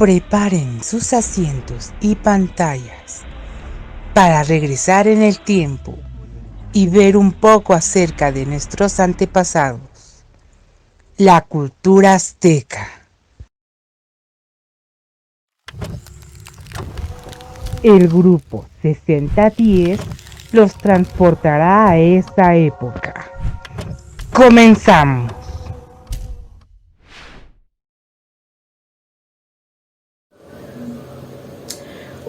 Preparen sus asientos y pantallas para regresar en el tiempo y ver un poco acerca de nuestros antepasados, la cultura azteca. El grupo 6010 los transportará a esa época. ¡Comenzamos!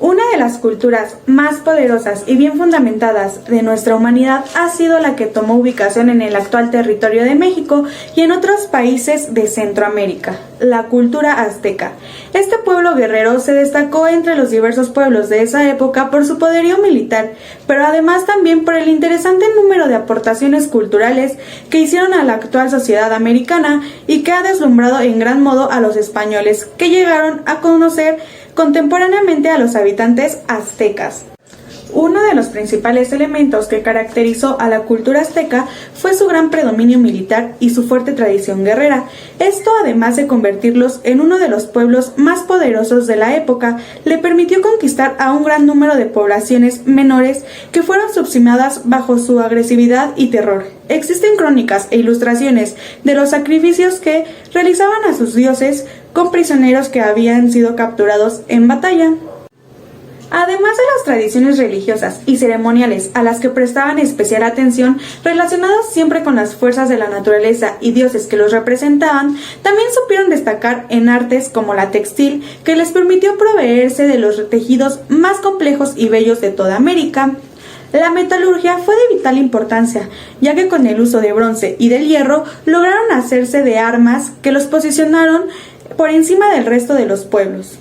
Una de las culturas más poderosas y bien fundamentadas de nuestra humanidad ha sido la que tomó ubicación en el actual territorio de México y en otros países de Centroamérica, la cultura azteca. Este pueblo guerrero se destacó entre los diversos pueblos de esa época por su poderío militar, pero además también por el interesante número de aportaciones culturales que hicieron a la actual sociedad americana y que ha deslumbrado en gran modo a los españoles, que llegaron a conocer contemporáneamente a los habitantes aztecas. Uno de los principales elementos que caracterizó a la cultura azteca fue su gran predominio militar y su fuerte tradición guerrera. Esto, además de convertirlos en uno de los pueblos más poderosos de la época, le permitió conquistar a un gran número de poblaciones menores que fueron subsimadas bajo su agresividad y terror. Existen crónicas e ilustraciones de los sacrificios que realizaban a sus dioses con prisioneros que habían sido capturados en batalla. Además de las tradiciones religiosas y ceremoniales a las que prestaban especial atención, relacionadas siempre con las fuerzas de la naturaleza y dioses que los representaban, también supieron destacar en artes como la textil, que les permitió proveerse de los tejidos más complejos y bellos de toda América. La metalurgia fue de vital importancia, ya que con el uso de bronce y del hierro lograron hacerse de armas que los posicionaron por encima del resto de los pueblos.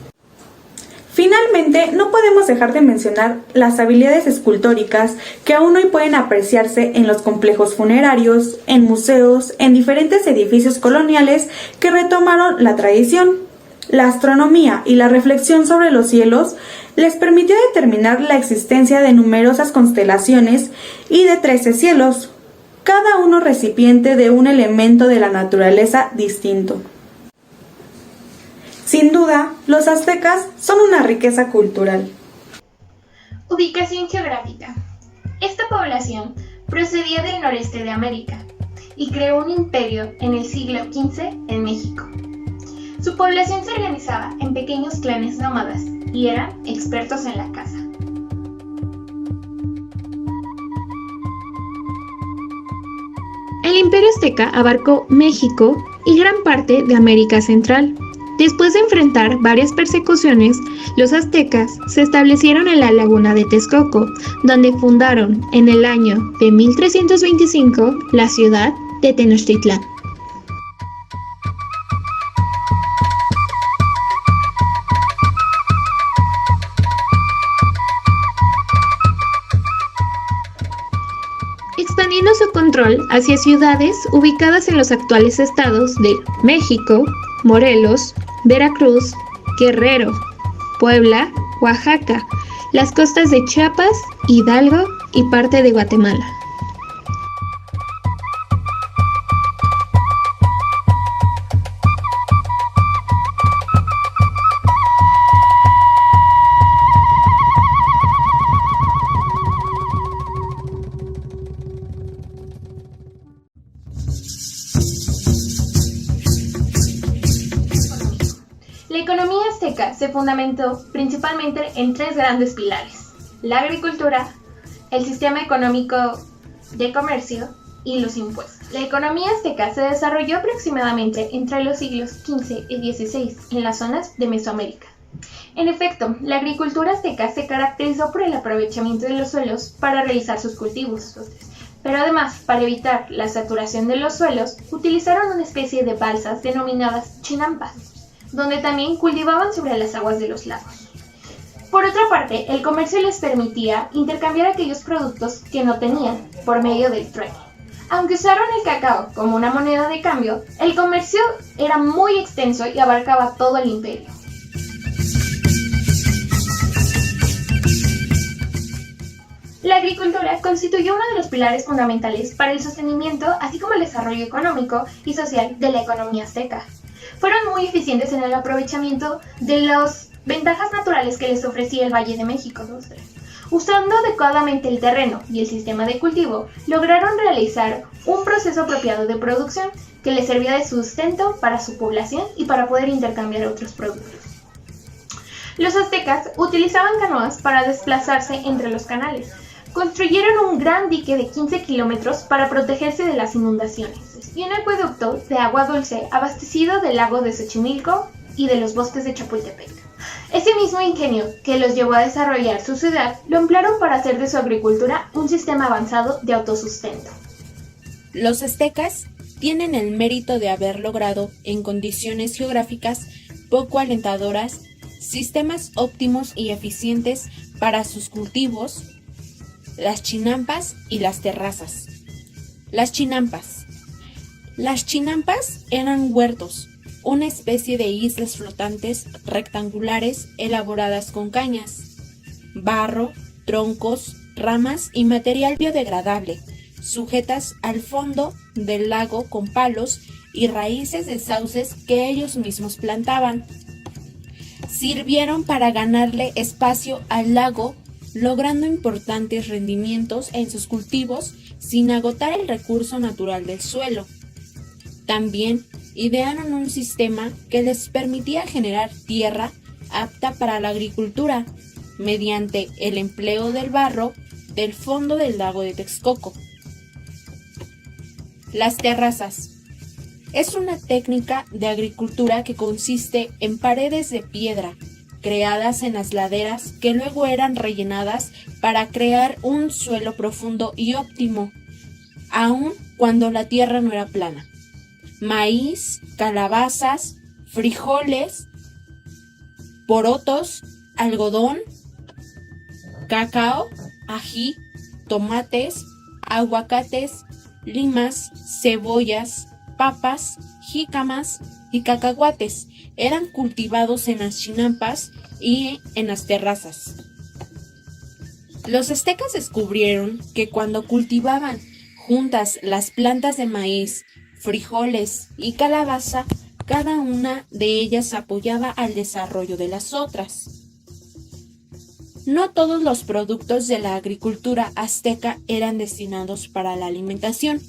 Finalmente, no podemos dejar de mencionar las habilidades escultóricas que aún hoy pueden apreciarse en los complejos funerarios, en museos, en diferentes edificios coloniales que retomaron la tradición. La astronomía y la reflexión sobre los cielos les permitió determinar la existencia de numerosas constelaciones y de 13 cielos, cada uno recipiente de un elemento de la naturaleza distinto. Sin duda, los aztecas son una riqueza cultural. Ubicación geográfica. Esta población procedía del noreste de América y creó un imperio en el siglo XV en México. Su población se organizaba en pequeños clanes nómadas y eran expertos en la caza. El imperio azteca abarcó México y gran parte de América Central. Después de enfrentar varias persecuciones, los aztecas se establecieron en la laguna de Texcoco, donde fundaron en el año de 1325 la ciudad de Tenochtitlán. Expandiendo su control hacia ciudades ubicadas en los actuales estados de México, Morelos, Veracruz, Guerrero, Puebla, Oaxaca, las costas de Chiapas, Hidalgo y parte de Guatemala. La economía azteca se fundamentó principalmente en tres grandes pilares: la agricultura, el sistema económico de comercio y los impuestos. La economía azteca se desarrolló aproximadamente entre los siglos XV y XVI en las zonas de Mesoamérica. En efecto, la agricultura azteca se caracterizó por el aprovechamiento de los suelos para realizar sus cultivos, pero además, para evitar la saturación de los suelos, utilizaron una especie de balsas denominadas chinampas, donde también cultivaban sobre las aguas de los lagos. Por otra parte, el comercio les permitía intercambiar aquellos productos que no tenían por medio del trueque. Aunque usaron el cacao como una moneda de cambio, el comercio era muy extenso y abarcaba todo el imperio. La agricultura constituyó uno de los pilares fundamentales para el sostenimiento, así como el desarrollo económico y social de la economía azteca. fueron muy eficientes en el aprovechamiento de las ventajas naturales que les ofrecía el Valle de México. Usando adecuadamente el terreno y el sistema de cultivo, lograron realizar un proceso apropiado de producción que les servía de sustento para su población y para poder intercambiar otros productos. Los aztecas utilizaban canoas para desplazarse entre los canales. Construyeron un gran dique de 15 kilómetros para protegerse de las inundaciones y un acueducto de agua dulce abastecido del lago de Xochimilco y de los bosques de Chapultepec. Ese mismo ingenio que los llevó a desarrollar su ciudad lo emplearon para hacer de su agricultura un sistema avanzado de autosustento. Los aztecas tienen el mérito de haber logrado, en condiciones geográficas poco alentadoras, sistemas óptimos y eficientes para sus cultivos, las chinampas y las terrazas. Las chinampas. Las chinampas eran huertos, una especie de islas flotantes rectangulares elaboradas con cañas, barro, troncos, ramas y material biodegradable, sujetas al fondo del lago con palos y raíces de sauces que ellos mismos plantaban. Sirvieron para ganarle espacio al lago, logrando importantes rendimientos en sus cultivos sin agotar el recurso natural del suelo. También idearon un sistema que les permitía generar tierra apta para la agricultura mediante el empleo del barro del fondo del lago de Texcoco. Las terrazas. Es una técnica de agricultura que consiste en paredes de piedra creadas en las laderas que luego eran rellenadas para crear un suelo profundo y óptimo, aun cuando la tierra no era plana. Maíz, calabazas, frijoles, porotos, algodón, cacao, ají, tomates, aguacates, limas, cebollas, papas, jícamas y cacahuates eran cultivados en las chinampas y en las terrazas. Los aztecas descubrieron que cuando cultivaban juntas las plantas de maíz, frijoles y calabaza, cada una de ellas apoyaba al desarrollo de las otras. No todos los productos de la agricultura azteca eran destinados para la alimentación.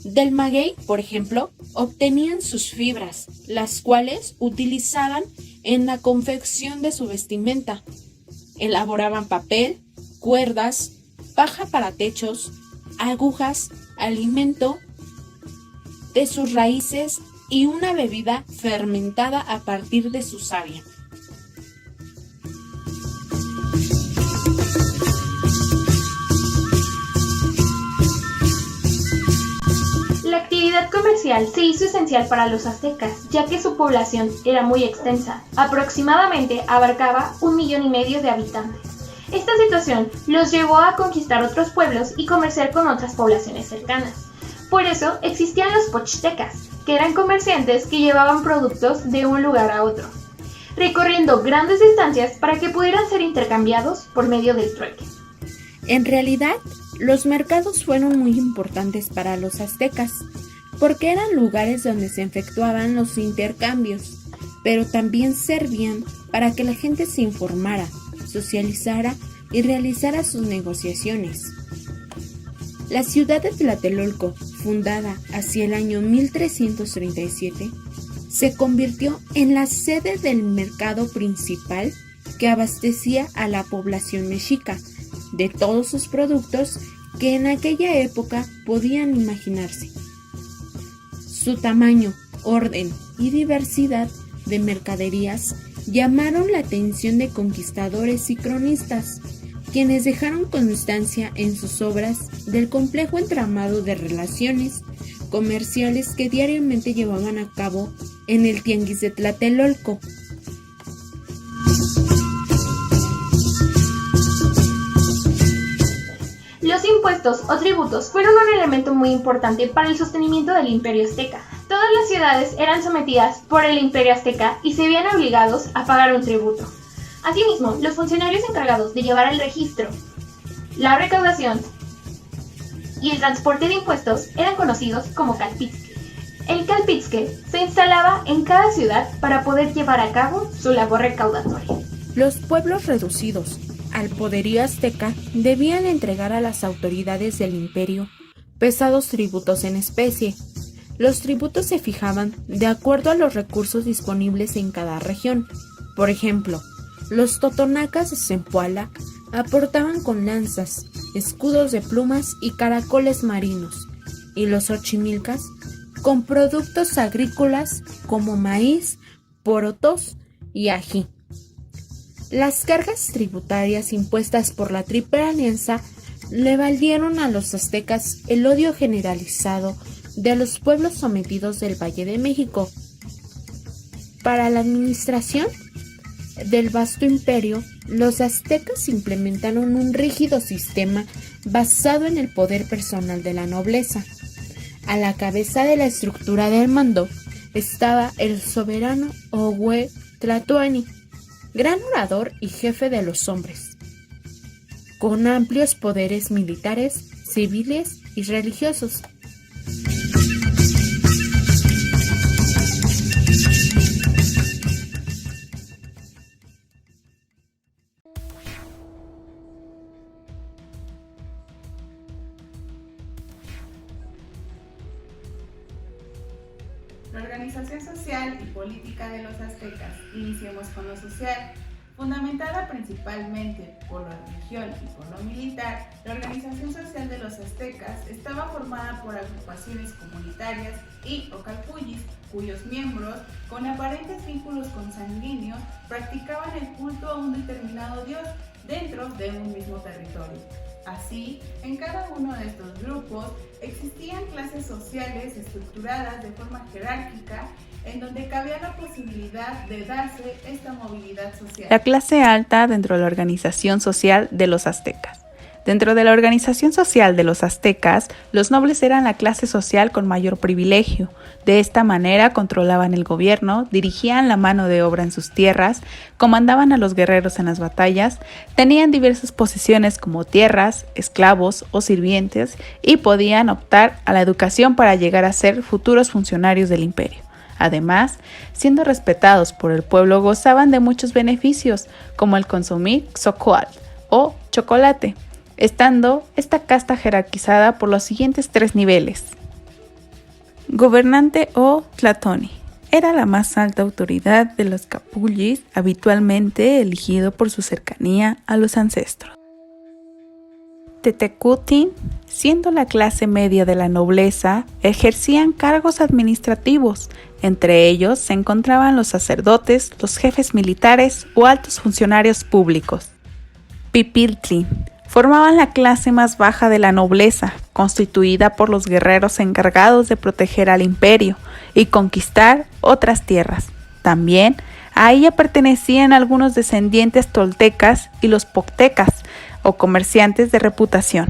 Del maguey, por ejemplo, obtenían sus fibras, las cuales utilizaban en la confección de su vestimenta. Elaboraban papel, cuerdas, paja para techos, agujas, alimento de sus raíces y una bebida fermentada a partir de su savia. La actividad comercial se hizo esencial para los aztecas, ya que su población era muy extensa, aproximadamente abarcaba 1,5 millones de habitantes. Esta situación los llevó a conquistar otros pueblos y comerciar con otras poblaciones cercanas. Por eso existían los pochtecas, que eran comerciantes que llevaban productos de un lugar a otro, recorriendo grandes distancias para que pudieran ser intercambiados por medio del trueque. En realidad, los mercados fueron muy importantes para los aztecas, porque eran lugares donde se efectuaban los intercambios, pero también servían para que la gente se informara, socializara y realizara sus negociaciones. La ciudad de Tlatelolco, fundada hacia el año 1337, se convirtió en la sede del mercado principal que abastecía a la población mexica de todos sus productos que en aquella época podían imaginarse. Su tamaño, orden y diversidad de mercaderías llamaron la atención de conquistadores y cronistas, quienes dejaron constancia en sus obras del complejo entramado de relaciones comerciales que diariamente llevaban a cabo en el tianguis de Tlatelolco. Los impuestos o tributos fueron un elemento muy importante para el sostenimiento del Imperio Azteca. Todas las ciudades eran sometidas por el Imperio Azteca y se veían obligados a pagar un tributo. Asimismo, los funcionarios encargados de llevar el registro, la recaudación y el transporte de impuestos eran conocidos como calpitzques. El calpitzque se instalaba en cada ciudad para poder llevar a cabo su labor recaudatoria. Los pueblos reducidos al poderío azteca debían entregar a las autoridades del imperio pesados tributos en especie. Los tributos se fijaban de acuerdo a los recursos disponibles en cada región. Por ejemplo, los totonacas de Zempoala aportaban con lanzas, escudos de plumas y caracoles marinos, y los ochimilcas con productos agrícolas como maíz, porotos y ají. Las cargas tributarias impuestas por la Triple Alianza le valieron a los aztecas el odio generalizado de los pueblos sometidos del Valle de México. Para la administración del vasto imperio, los aztecas implementaron un rígido sistema basado en el poder personal de la nobleza. A la cabeza de la estructura del mando estaba el soberano Ohue Tlatoani, gran orador y jefe de los hombres, con amplios poderes militares, civiles y religiosos. La organización social y política de los aztecas. Iniciemos con lo social. Fundamentada principalmente por la religión y por lo militar, la organización social de los aztecas estaba formada por agrupaciones comunitarias y o calpullis, cuyos miembros, con aparentes vínculos consanguíneos, practicaban el culto a un determinado dios dentro de un mismo territorio. Así, en cada uno de estos grupos existían clases sociales estructuradas de forma jerárquica, en donde cabía la posibilidad de darse esta movilidad social. La clase alta dentro de la organización social de los aztecas. Dentro de la organización social de los aztecas, los nobles eran la clase social con mayor privilegio. De esta manera controlaban el gobierno, dirigían la mano de obra en sus tierras, comandaban a los guerreros en las batallas, tenían diversas posesiones como tierras, esclavos o sirvientes y podían optar a la educación para llegar a ser futuros funcionarios del imperio. Además, siendo respetados por el pueblo, gozaban de muchos beneficios, como el consumir xocoatl o chocolate, estando esta casta jerarquizada por los siguientes 3 niveles. Gobernante o Tlatoani. Era la más alta autoridad de los calpullis, habitualmente elegido por su cercanía a los ancestros. Tetecuhtli, siendo la clase media de la nobleza, ejercían cargos administrativos. Entre ellos se encontraban los sacerdotes, los jefes militares o altos funcionarios públicos. Pipiltli formaban la clase más baja de la nobleza, constituida por los guerreros encargados de proteger al imperio y conquistar otras tierras. También a ella pertenecían algunos descendientes toltecas y los poctecas, o comerciantes de reputación.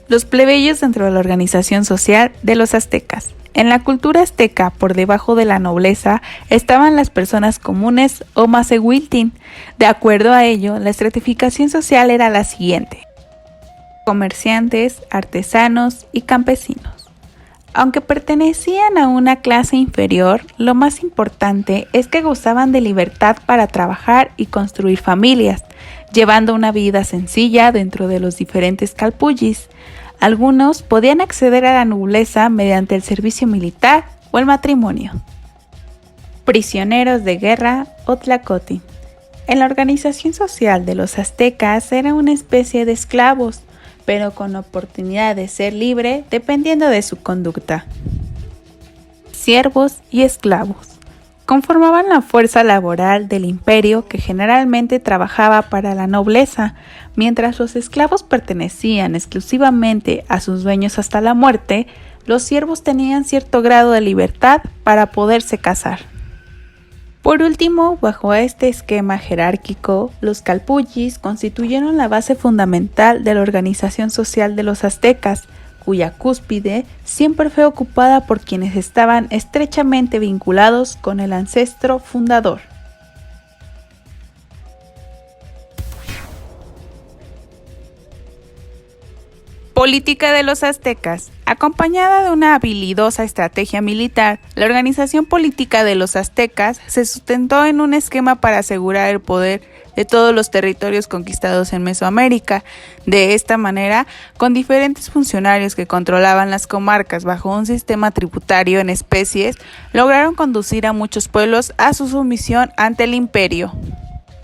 Los plebeyos dentro de la organización social de los aztecas. En la cultura azteca, por debajo de la nobleza, estaban las personas comunes o masehuiltin. De acuerdo a ello, la estratificación social era la siguiente: comerciantes, artesanos y campesinos. Aunque pertenecían a una clase inferior, lo más importante es que gozaban de libertad para trabajar y construir familias, llevando una vida sencilla dentro de los diferentes calpullis. Algunos podían acceder a la nobleza mediante el servicio militar o el matrimonio. Prisioneros de guerra o tlacoti. En la organización social de los aztecas era una especie de esclavos, pero con oportunidad de ser libre dependiendo de su conducta. Siervos y esclavos. Conformaban la fuerza laboral del imperio que generalmente trabajaba para la nobleza, mientras los esclavos pertenecían exclusivamente a sus dueños hasta la muerte. Los siervos tenían cierto grado de libertad para poderse casar. Por último, bajo este esquema jerárquico, los calpullis constituyeron la base fundamental de la organización social de los aztecas, cuya cúspide siempre fue ocupada por quienes estaban estrechamente vinculados con el ancestro fundador. Política de los aztecas. Acompañada de una habilidosa estrategia militar, la organización política de los aztecas se sustentó en un esquema para asegurar el poder de todos los territorios conquistados en Mesoamérica. De esta manera, con diferentes funcionarios que controlaban las comarcas bajo un sistema tributario en especies, lograron conducir a muchos pueblos a su sumisión ante el imperio.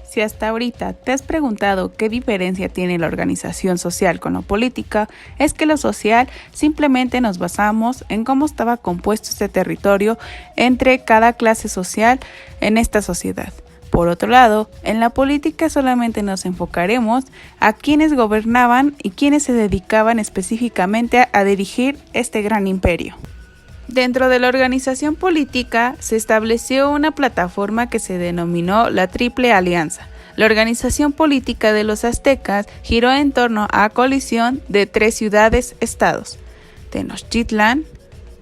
Si hasta ahorita te has preguntado qué diferencia tiene la organización social con lo política, es que lo social simplemente nos basamos en cómo estaba compuesto este territorio entre cada clase social en esta sociedad. Por otro lado, en la política solamente nos enfocaremos a quienes gobernaban y quienes se dedicaban específicamente a dirigir este gran imperio. Dentro de la organización política se estableció una plataforma que se denominó la Triple Alianza. La organización política de los aztecas giró en torno a colisión de 3 ciudades-estados: Tenochtitlan,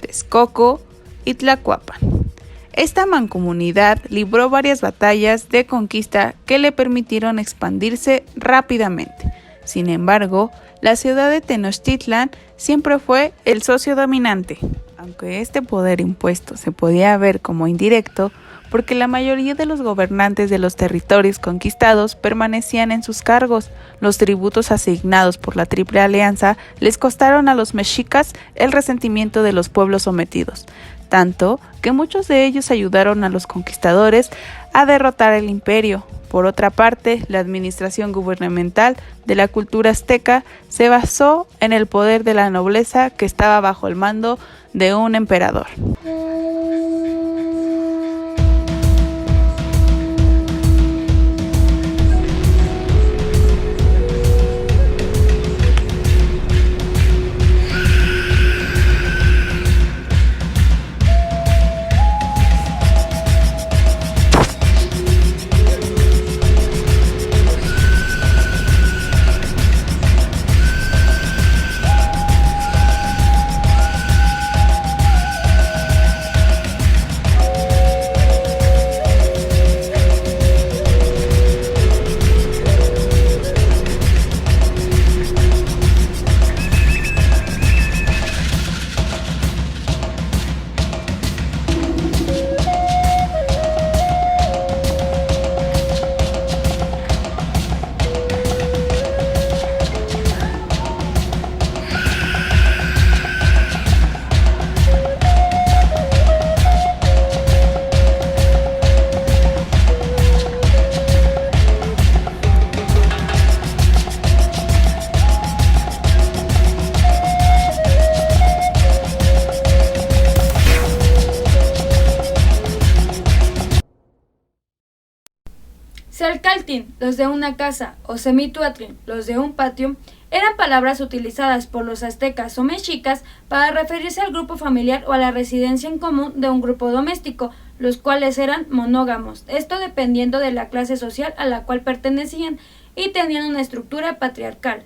Texcoco y Tlacoapan. Esta mancomunidad libró varias batallas de conquista que le permitieron expandirse rápidamente. Sin embargo, la ciudad de Tenochtitlan siempre fue el socio dominante, aunque este poder impuesto se podía ver como indirecto, porque la mayoría de los gobernantes de los territorios conquistados permanecían en sus cargos. Los tributos asignados por la Triple Alianza les costaron a los mexicas el resentimiento de los pueblos sometidos, tanto que muchos de ellos ayudaron a los conquistadores a derrotar el imperio. Por otra parte, la administración gubernamental de la cultura azteca se basó en el poder de la nobleza que estaba bajo el mando de un emperador. Xalcaltin, los de una casa, o Semituatlin, los de un patio, eran palabras utilizadas por los aztecas o mexicas para referirse al grupo familiar o a la residencia en común de un grupo doméstico, los cuales eran monógamos, esto dependiendo de la clase social a la cual pertenecían y tenían una estructura patriarcal.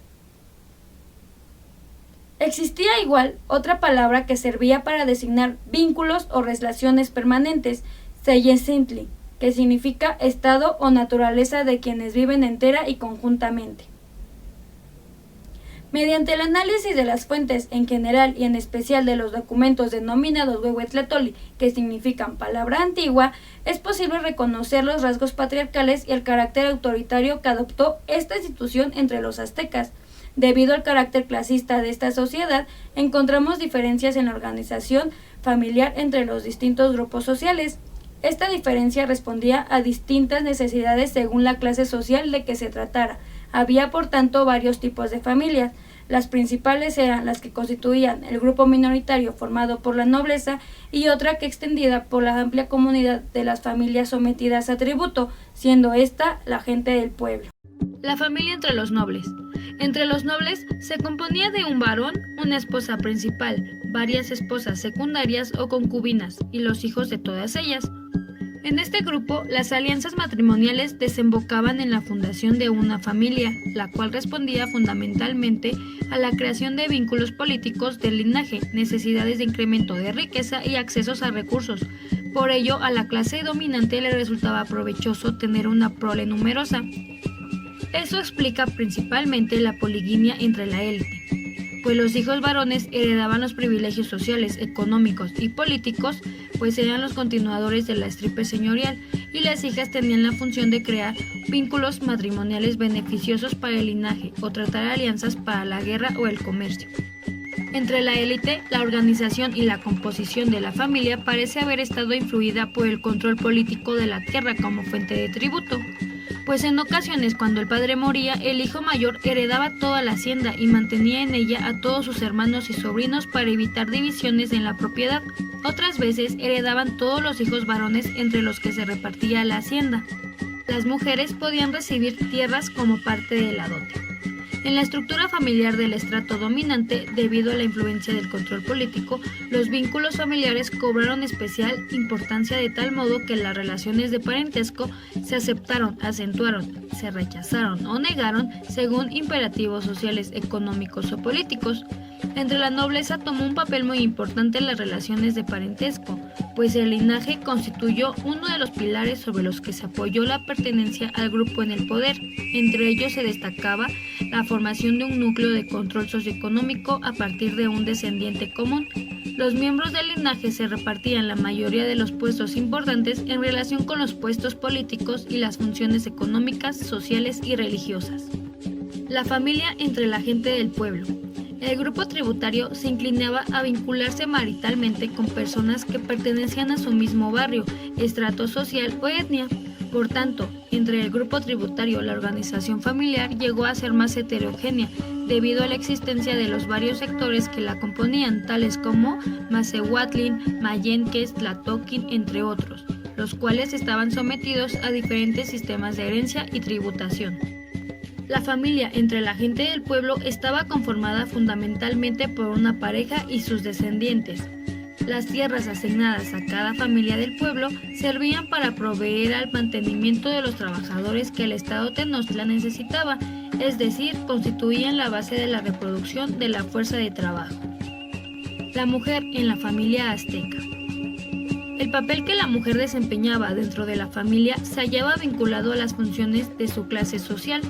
Existía igual otra palabra que servía para designar vínculos o relaciones permanentes, Xeyezintli, que significa estado o naturaleza de quienes viven entera y conjuntamente. Mediante el análisis de las fuentes en general y en especial de los documentos denominados Huehuetlatoli, que significan palabra antigua, es posible reconocer los rasgos patriarcales y el carácter autoritario que adoptó esta institución entre los aztecas. Debido al carácter clasista de esta sociedad, encontramos diferencias en la organización familiar entre los distintos grupos sociales. Esta diferencia respondía a distintas necesidades según la clase social de que se tratara. Había, por tanto, varios tipos de familias. Las principales eran las que constituían el grupo minoritario formado por la nobleza y otra que extendida por la amplia comunidad de las familias sometidas a tributo, siendo esta la gente del pueblo. La familia entre los nobles. Entre los nobles se componía de un varón, una esposa principal, varias esposas secundarias o concubinas y los hijos de todas ellas. En este grupo, las alianzas matrimoniales desembocaban en la fundación de una familia, la cual respondía fundamentalmente a la creación de vínculos políticos del linaje, necesidades de incremento de riqueza y accesos a recursos. Por ello, a la clase dominante le resultaba provechoso tener una prole numerosa. Eso explica principalmente la poligamia entre la élite. pues los hijos varones heredaban los privilegios sociales, económicos y políticos, pues eran los continuadores de la estirpe señorial, y las hijas tenían la función de crear vínculos matrimoniales beneficiosos para el linaje o tratar alianzas para la guerra o el comercio. Entre la élite, la organización y la composición de la familia parece haber estado influida por el control político de la tierra como fuente de tributo, pues en ocasiones cuando el padre moría, el hijo mayor heredaba toda la hacienda y mantenía en ella a todos sus hermanos y sobrinos para evitar divisiones en la propiedad. Otras veces heredaban todos los hijos varones entre los que se repartía la hacienda. Las mujeres podían recibir tierras como parte de la dote. En la estructura familiar del estrato dominante, debido a la influencia del control político, los vínculos familiares cobraron especial importancia de tal modo que las relaciones de parentesco se aceptaron, acentuaron, se rechazaron o negaron según imperativos sociales, económicos o políticos. Entre la nobleza tomó un papel muy importante en las relaciones de parentesco, pues el linaje constituyó uno de los pilares sobre los que se apoyó la pertenencia al grupo en el poder. Entre ellos se destacaba la formación de un núcleo de control socioeconómico a partir de un descendiente común. Los miembros del linaje se repartían la mayoría de los puestos importantes en relación con los puestos políticos y las funciones económicas, sociales y religiosas. La familia entre la gente del pueblo. El grupo tributario se inclinaba a vincularse maritalmente con personas que pertenecían a su mismo barrio, estrato social o etnia. Por tanto, entre el grupo tributario la organización familiar llegó a ser más heterogénea debido a la existencia de los varios sectores que la componían, tales como Macehuatlin, Mayenques, Tlatoquín, entre otros, los cuales estaban sometidos a diferentes sistemas de herencia y tributación. La familia entre la gente del pueblo estaba conformada fundamentalmente por una pareja y sus descendientes. Las tierras asignadas a cada familia del pueblo servían para proveer al mantenimiento de los trabajadores que el estado Tenochtitlan necesitaba, es decir, constituían la base de la reproducción de la fuerza de trabajo. La mujer en la familia azteca. El papel que la mujer desempeñaba dentro de la familia se hallaba vinculado a las funciones de su clase social.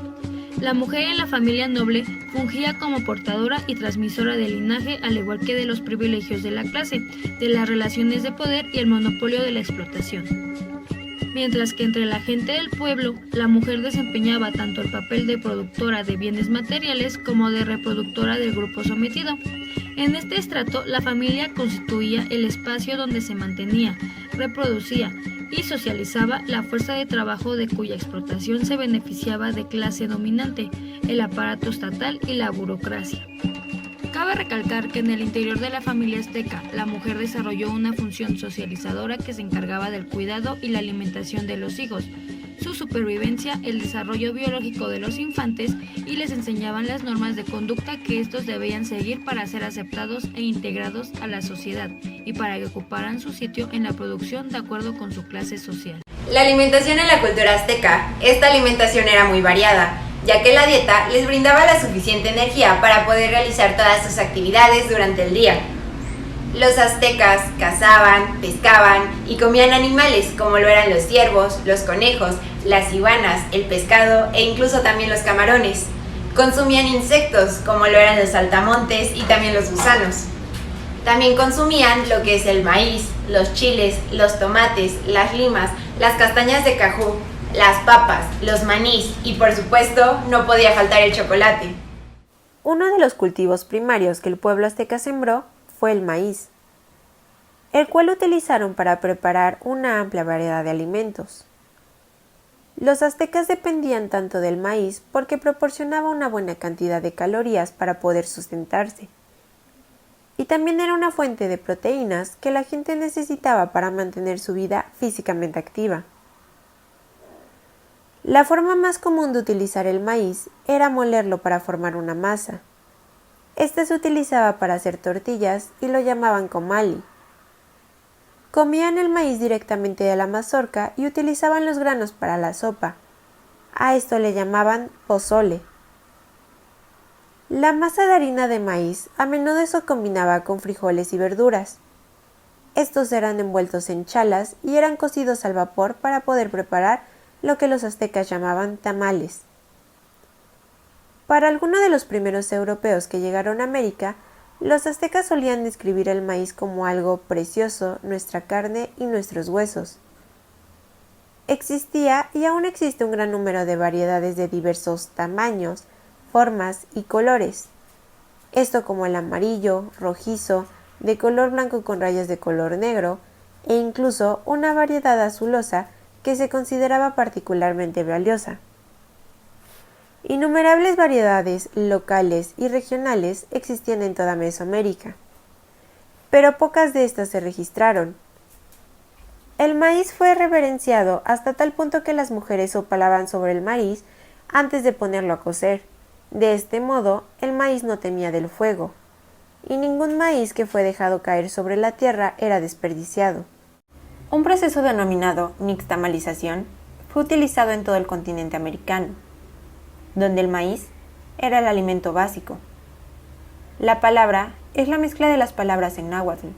La mujer en la familia noble fungía como portadora y transmisora del linaje, al igual que de los privilegios de la clase, de las relaciones de poder y el monopolio de la explotación. Mientras que entre la gente del pueblo, la mujer desempeñaba tanto el papel de productora de bienes materiales como de reproductora del grupo sometido. En este estrato, la familia constituía el espacio donde se mantenía, reproducía y socializaba la fuerza de trabajo de cuya explotación se beneficiaba de clase dominante, el aparato estatal y la burocracia. Cabe recalcar que en el interior de la familia azteca, la mujer desarrolló una función socializadora que se encargaba del cuidado y la alimentación de los hijos, su supervivencia, el desarrollo biológico de los infantes y les enseñaban las normas de conducta que estos debían seguir para ser aceptados e integrados a la sociedad y para que ocuparan su sitio en la producción de acuerdo con su clase social. La alimentación en la cultura azteca. Esta alimentación era muy variada, ya que la dieta les brindaba la suficiente energía para poder realizar todas sus actividades durante el día. Los aztecas cazaban, pescaban y comían animales como lo eran los ciervos, los conejos, las iguanas, el pescado e incluso también los camarones. Consumían insectos como lo eran los saltamontes y también los gusanos. También consumían lo que es el maíz, los chiles, los tomates, las limas, las castañas de cajú, las papas, los manís y por supuesto no podía faltar el chocolate. Uno de los cultivos primarios que el pueblo azteca sembró fue el maíz, el cual utilizaron para preparar una amplia variedad de alimentos. Los aztecas dependían tanto del maíz porque proporcionaba una buena cantidad de calorías para poder sustentarse, y también era una fuente de proteínas que la gente necesitaba para mantener su vida físicamente activa. La forma más común de utilizar el maíz era molerlo para formar una masa. Este se utilizaba para hacer tortillas y lo llamaban comali. Comían el maíz directamente de la mazorca y utilizaban los granos para la sopa. A esto le llamaban pozole. La masa de harina de maíz a menudo se combinaba con frijoles y verduras. Estos eran envueltos en chalas y eran cocidos al vapor para poder preparar lo que los aztecas llamaban tamales. Para algunos de los primeros europeos que llegaron a América, los aztecas solían describir el maíz como algo precioso, nuestra carne y nuestros huesos. Existía y aún existe un gran número de variedades de diversos tamaños, formas y colores. Esto como el amarillo, rojizo, de color blanco con rayas de color negro e incluso una variedad azulosa que se consideraba particularmente valiosa. Innumerables variedades locales y regionales existían en toda Mesoamérica, pero pocas de estas se registraron. El maíz fue reverenciado hasta tal punto que las mujeres sopalaban sobre el maíz antes de ponerlo a cocer. De este modo, el maíz no temía del fuego, y ningún maíz que fue dejado caer sobre la tierra era desperdiciado. Un proceso denominado nixtamalización fue utilizado en todo el continente americano, donde el maíz era el alimento básico. La palabra es la mezcla de las palabras en náhuatl,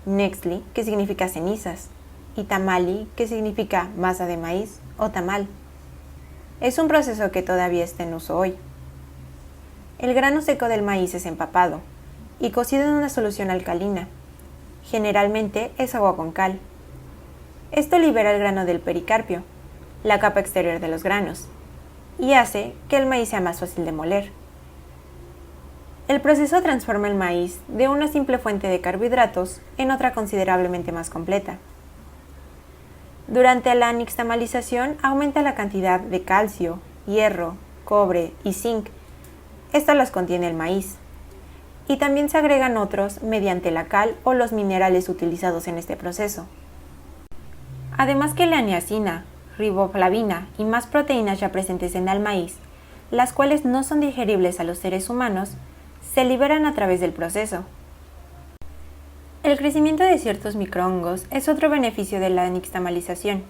nextli, que significa cenizas, y tamali, que significa masa de maíz o tamal. Es un proceso que todavía está en uso hoy. El grano seco del maíz es empapado y cocido en una solución alcalina. Generalmente es agua con cal. Esto libera el grano del pericarpio, la capa exterior de los granos, y hace que el maíz sea más fácil de moler. El proceso transforma el maíz de una simple fuente de carbohidratos en otra considerablemente más completa. Durante la nixtamalización aumenta la cantidad de calcio, hierro, cobre y zinc. Estas las contiene el maíz. Y también se agregan otros mediante la cal o los minerales utilizados en este proceso. Además que la niacina, riboflavina y más proteínas ya presentes en el maíz, las cuales no son digeribles a los seres humanos, se liberan a través del proceso. El crecimiento de ciertos microhongos es otro beneficio de la nixtamalización.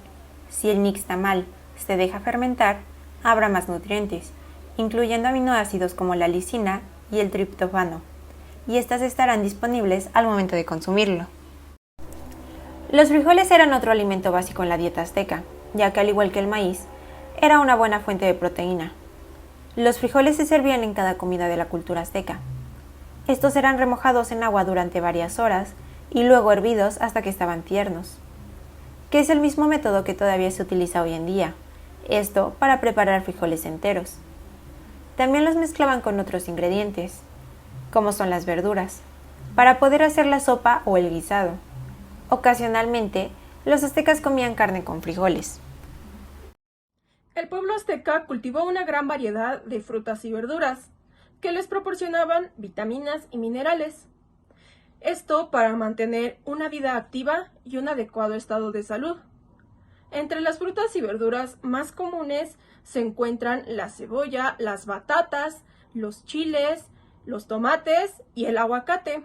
Si el nixtamal se deja fermentar, habrá más nutrientes, incluyendo aminoácidos como la lisina y el triptófano, y estas estarán disponibles al momento de consumirlo. Los frijoles eran otro alimento básico en la dieta azteca, ya que al igual que el maíz, era una buena fuente de proteína. Los frijoles se servían en cada comida de la cultura azteca. Estos eran remojados en agua durante varias horas y luego hervidos hasta que estaban tiernos, que es el mismo método que todavía se utiliza hoy en día, esto para preparar frijoles enteros. También los mezclaban con otros ingredientes, como son las verduras, para poder hacer la sopa o el guisado. Ocasionalmente, los aztecas comían carne con frijoles. El pueblo azteca cultivó una gran variedad de frutas y verduras que les proporcionaban vitaminas y minerales. Esto para mantener una vida activa y un adecuado estado de salud. Entre las frutas y verduras más comunes se encuentran la cebolla, las batatas, los chiles, los tomates y el aguacate.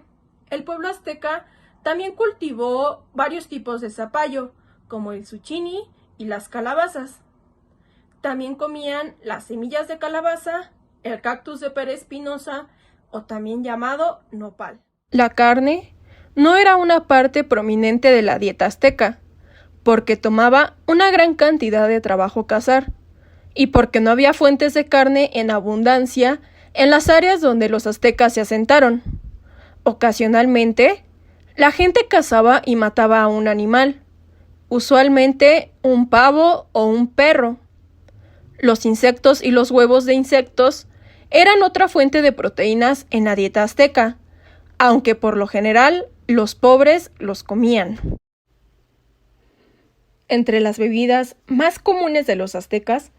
El pueblo azteca también cultivó varios tipos de zapallo, como el zucchini y las calabazas. También comían las semillas de calabaza, el cactus de pera espinosa o también llamado nopal. La carne no era una parte prominente de la dieta azteca, porque tomaba una gran cantidad de trabajo cazar, y porque no había fuentes de carne en abundancia en las áreas donde los aztecas se asentaron. Ocasionalmente, la gente cazaba y mataba a un animal, usualmente un pavo o un perro. Los insectos y los huevos de insectos eran otra fuente de proteínas en la dieta azteca, aunque por lo general los pobres los comían. Entre las bebidas más comunes de los aztecas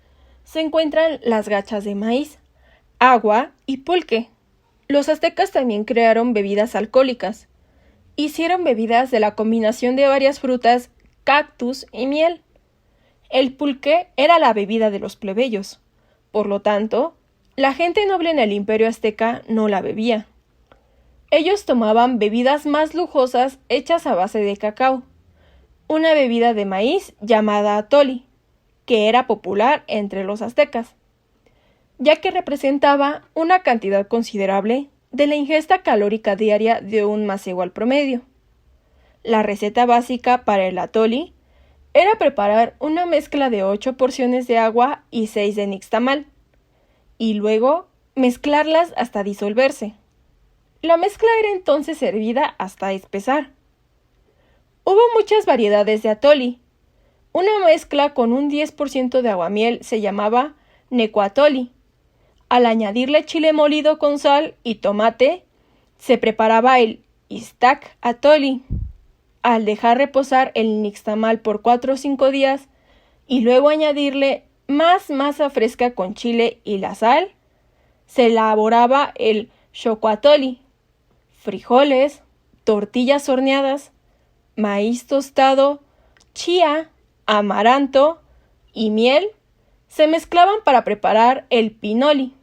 se encuentran las gachas de maíz, agua y pulque. Los aztecas también crearon bebidas alcohólicas. Hicieron bebidas de la combinación de varias frutas, cactus y miel. El pulque era la bebida de los plebeyos. Por lo tanto, la gente noble en el imperio azteca no la bebía. Ellos tomaban bebidas más lujosas hechas a base de cacao, una bebida de maíz llamada atoli, que era popular entre los aztecas, ya que representaba una cantidad considerable de la ingesta calórica diaria de un mancebo al promedio. La receta básica para el atoli era preparar una mezcla de 8 porciones de agua y 6 de nixtamal, y luego mezclarlas hasta disolverse. La mezcla era entonces servida hasta espesar. Hubo muchas variedades de atoli. Una mezcla con un 10% de aguamiel se llamaba necuatoli. Al añadirle chile molido con sal y tomate, se preparaba el istak atoli. Al dejar reposar el nixtamal por 4 o 5 días y luego añadirle más masa fresca con chile y la sal, se elaboraba el xocuatoli. Frijoles, tortillas horneadas, maíz tostado, chía, amaranto y miel se mezclaban para preparar el pinoli.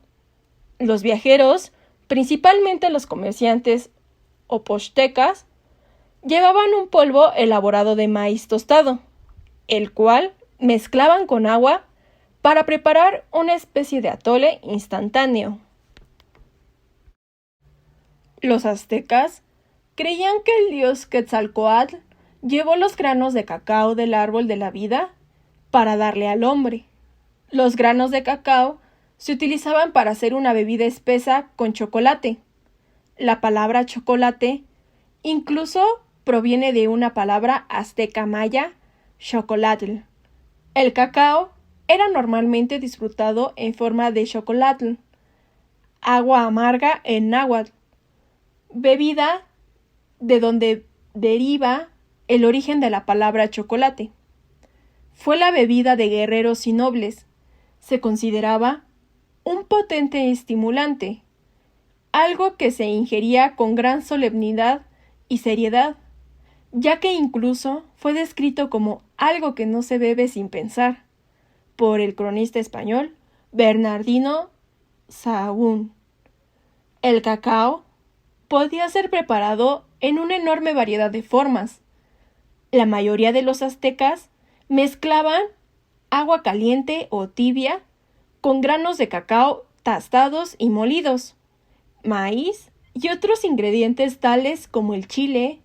Los viajeros, principalmente los comerciantes o pochtecas, llevaban un polvo elaborado de maíz tostado, el cual mezclaban con agua para preparar una especie de atole instantáneo. Los aztecas creían que el dios Quetzalcóatl llevó los granos de cacao del árbol de la vida para darle al hombre. Los granos de cacao se utilizaban para hacer una bebida espesa con chocolate. La palabra chocolate incluso proviene de una palabra azteca maya, xocolátl. El cacao era normalmente disfrutado en forma de xocolátl, agua amarga en náhuatl, bebida de donde deriva el origen de la palabra chocolate. Fue la bebida de guerreros y nobles. Se consideraba un potente estimulante, algo que se ingería con gran solemnidad y seriedad, ya que incluso fue descrito como algo que no se bebe sin pensar, por el cronista español Bernardino Sahagún. El cacao podía ser preparado en una enorme variedad de formas. La mayoría de los aztecas mezclaban agua caliente o tibia con granos de cacao tostados y molidos, maíz y otros ingredientes tales como el chile,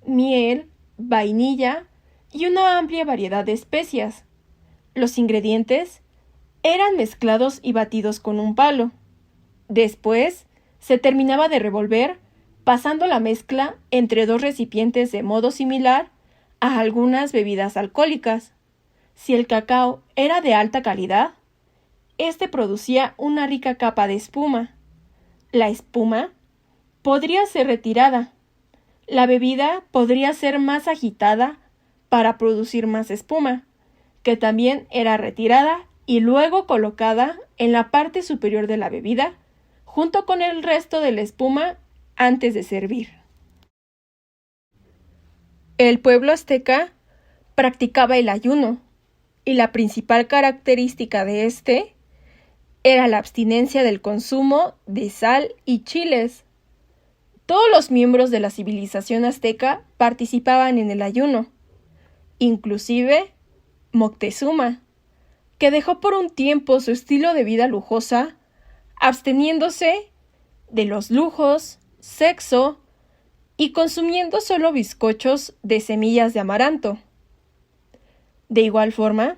miel, vainilla y una amplia variedad de especias. Los ingredientes eran mezclados y batidos con un palo. Después se terminaba de revolver, pasando la mezcla entre 2 recipientes de modo similar a algunas bebidas alcohólicas. Si el cacao era de alta calidad, este producía una rica capa de espuma. La espuma podría ser retirada. La bebida podría ser más agitada para producir más espuma, que también era retirada y luego colocada en la parte superior de la bebida, junto con el resto de la espuma antes de servir. El pueblo azteca practicaba el ayuno, y la principal característica de este era la abstinencia del consumo de sal y chiles. Todos los miembros de la civilización azteca participaban en el ayuno, inclusive Moctezuma, que dejó por un tiempo su estilo de vida lujosa, absteniéndose de los lujos, sexo y consumiendo solo bizcochos de semillas de amaranto. De igual forma,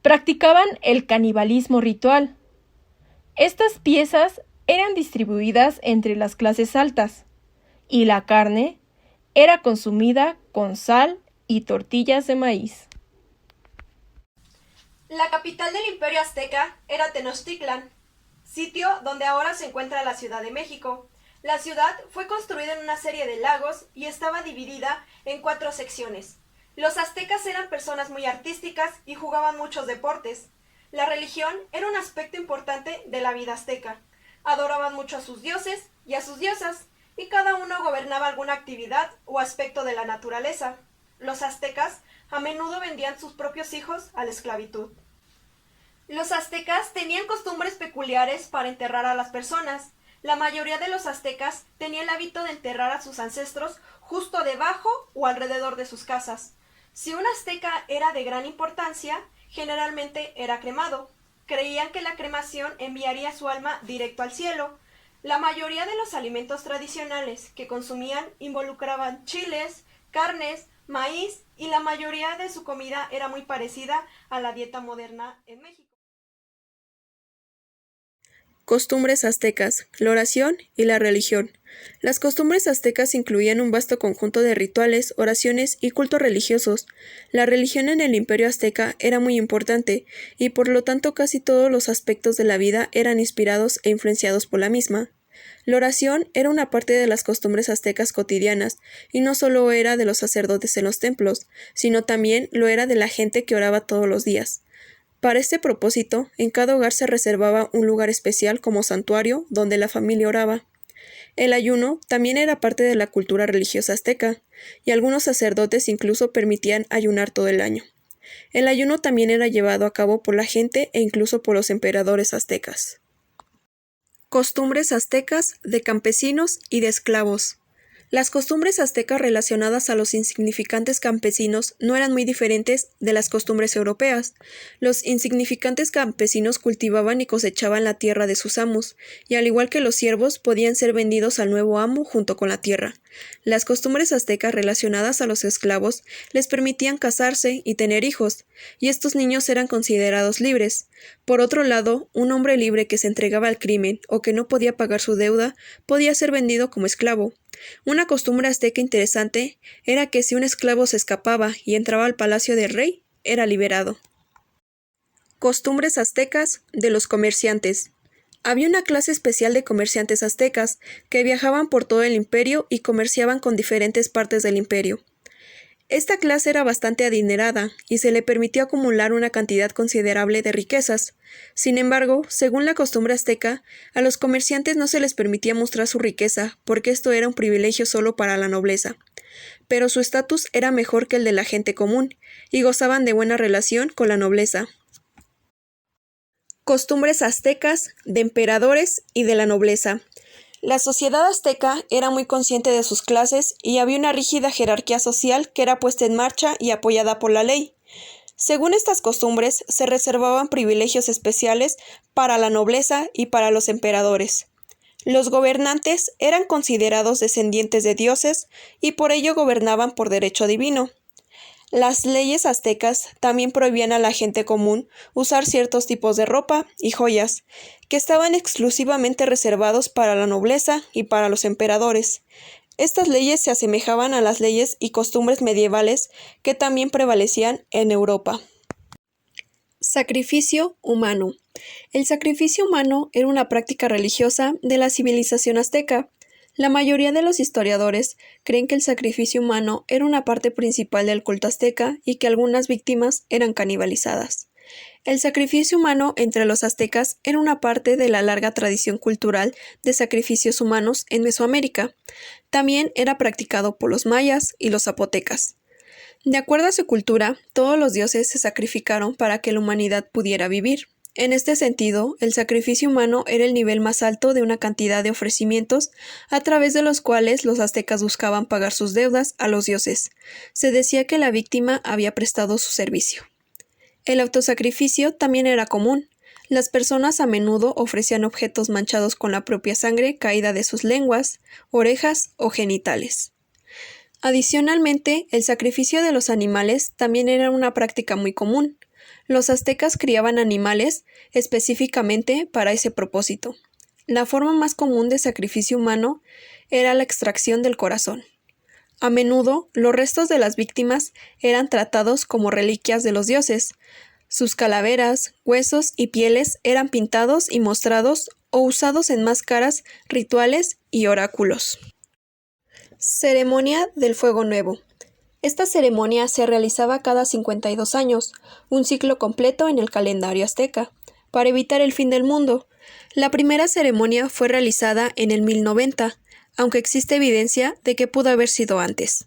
practicaban el canibalismo ritual. Estas piezas eran distribuidas entre las clases altas, y la carne era consumida con sal y tortillas de maíz. La capital del Imperio Azteca era Tenochtitlan, sitio donde ahora se encuentra la Ciudad de México. La ciudad fue construida en una serie de lagos y estaba dividida en 4 secciones. Los aztecas eran personas muy artísticas y jugaban muchos deportes. La religión era un aspecto importante de la vida azteca. Adoraban mucho a sus dioses y a sus diosas, y cada uno gobernaba alguna actividad o aspecto de la naturaleza. Los aztecas a menudo vendían sus propios hijos a la esclavitud. Los aztecas tenían costumbres peculiares para enterrar a las personas. La mayoría de los aztecas tenía el hábito de enterrar a sus ancestros justo debajo o alrededor de sus casas. Si un azteca era de gran importancia, generalmente era cremado. Creían que la cremación enviaría su alma directo al cielo. La mayoría de los alimentos tradicionales que consumían involucraban chiles, carnes, maíz, y la mayoría de su comida era muy parecida a la dieta moderna en México. Costumbres aztecas, la oración y la religión. Las costumbres aztecas incluían un vasto conjunto de rituales, oraciones y cultos religiosos. La religión en el Imperio azteca era muy importante, y por lo tanto casi todos los aspectos de la vida eran inspirados e influenciados por la misma. La oración era una parte de las costumbres aztecas cotidianas, y no solo era de los sacerdotes en los templos, sino también lo era de la gente que oraba todos los días. Para este propósito, en cada hogar se reservaba un lugar especial como santuario donde la familia oraba. El ayuno también era parte de la cultura religiosa azteca, y algunos sacerdotes incluso permitían ayunar todo el año. El ayuno también era llevado a cabo por la gente e incluso por los emperadores aztecas. Costumbres aztecas de campesinos y de esclavos. Las costumbres aztecas relacionadas a los insignificantes campesinos no eran muy diferentes de las costumbres europeas. Los insignificantes campesinos cultivaban y cosechaban la tierra de sus amos, y al igual que los siervos podían ser vendidos al nuevo amo junto con la tierra. Las costumbres aztecas relacionadas a los esclavos les permitían casarse y tener hijos, y estos niños eran considerados libres. Por otro lado, un hombre libre que se entregaba al crimen o que no podía pagar su deuda podía ser vendido como esclavo. Una costumbre azteca interesante era que si un esclavo se escapaba y entraba al palacio del rey, era liberado. Costumbres aztecas de los comerciantes. Había una clase especial de comerciantes aztecas que viajaban por todo el imperio y comerciaban con diferentes partes del imperio. Esta clase era bastante adinerada y se le permitió acumular una cantidad considerable de riquezas. Sin embargo, según la costumbre azteca, a los comerciantes no se les permitía mostrar su riqueza porque esto era un privilegio solo para la nobleza. Pero su estatus era mejor que el de la gente común y gozaban de buena relación con la nobleza. Costumbres aztecas de emperadores y de la nobleza. La sociedad azteca era muy consciente de sus clases y había una rígida jerarquía social que era puesta en marcha y apoyada por la ley. Según estas costumbres, se reservaban privilegios especiales para la nobleza y para los emperadores. Los gobernantes eran considerados descendientes de dioses y por ello gobernaban por derecho divino. Las leyes aztecas también prohibían a la gente común usar ciertos tipos de ropa y joyas, que estaban exclusivamente reservados para la nobleza y para los emperadores. Estas leyes se asemejaban a las leyes y costumbres medievales que también prevalecían en Europa. Sacrificio humano. El sacrificio humano era una práctica religiosa de la civilización azteca. La mayoría de los historiadores creen que el sacrificio humano era una parte principal del culto azteca y que algunas víctimas eran canibalizadas. El sacrificio humano entre los aztecas era una parte de la larga tradición cultural de sacrificios humanos en Mesoamérica. También era practicado por los mayas y los zapotecas. De acuerdo a su cultura, todos los dioses se sacrificaron para que la humanidad pudiera vivir. En este sentido, el sacrificio humano era el nivel más alto de una cantidad de ofrecimientos a través de los cuales los aztecas buscaban pagar sus deudas a los dioses. Se decía que la víctima había prestado su servicio. El autosacrificio también era común. Las personas a menudo ofrecían objetos manchados con la propia sangre caída de sus lenguas, orejas o genitales. Adicionalmente, el sacrificio de los animales también era una práctica muy común. Los aztecas criaban animales específicamente para ese propósito. La forma más común de sacrificio humano era la extracción del corazón. A menudo, los restos de las víctimas eran tratados como reliquias de los dioses. Sus calaveras, huesos y pieles eran pintados y mostrados o usados en máscaras, rituales y oráculos. Ceremonia del Fuego Nuevo. Esta ceremonia se realizaba cada 52 años, un ciclo completo en el calendario azteca, para evitar el fin del mundo. La primera ceremonia fue realizada en el 1090, aunque existe evidencia de que pudo haber sido antes.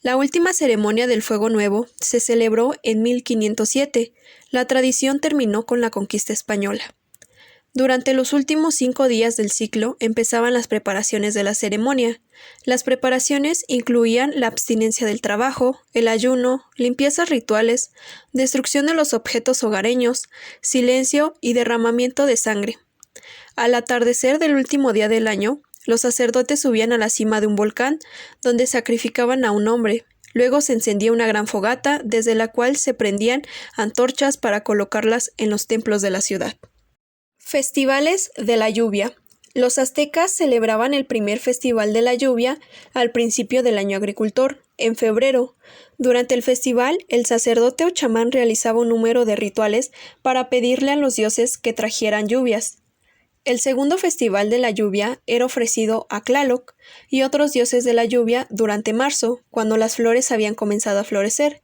La última ceremonia del Fuego Nuevo se celebró en 1507. La tradición terminó con la conquista española. Durante los últimos 5 días del ciclo empezaban las preparaciones de la ceremonia. Las preparaciones incluían la abstinencia del trabajo, el ayuno, limpiezas rituales, destrucción de los objetos hogareños, silencio y derramamiento de sangre. Al atardecer del último día del año, los sacerdotes subían a la cima de un volcán donde sacrificaban a un hombre. Luego se encendía una gran fogata desde la cual se prendían antorchas para colocarlas en los templos de la ciudad. Festivales de la lluvia. Los aztecas celebraban el primer festival de la lluvia al principio del año agricultor, en febrero. Durante el festival, el sacerdote o chamán realizaba un número de rituales para pedirle a los dioses que trajeran lluvias. El segundo festival de la lluvia era ofrecido a Tlaloc y otros dioses de la lluvia durante marzo, cuando las flores habían comenzado a florecer.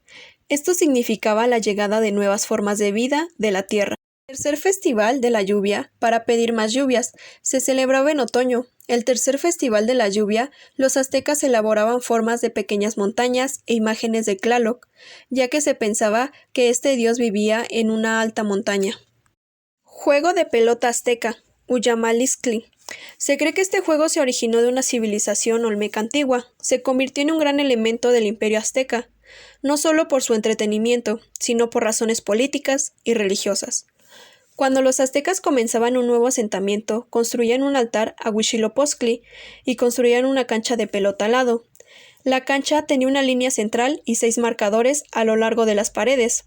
Esto significaba la llegada de nuevas formas de vida de la tierra. El tercer festival de la lluvia, para pedir más lluvias, se celebraba en otoño. El tercer festival de la lluvia, los aztecas elaboraban formas de pequeñas montañas e imágenes de Tlaloc, ya que se pensaba que este dios vivía en una alta montaña. Juego de pelota azteca, Uyamalistli. Se cree que este juego se originó de una civilización olmeca antigua. Se convirtió en un gran elemento del imperio azteca, no solo por su entretenimiento, sino por razones políticas y religiosas. Cuando los aztecas comenzaban un nuevo asentamiento, construían un altar a Huitzilopochtli y construían una cancha de pelota al lado. La cancha tenía una línea central y 6 marcadores a lo largo de las paredes.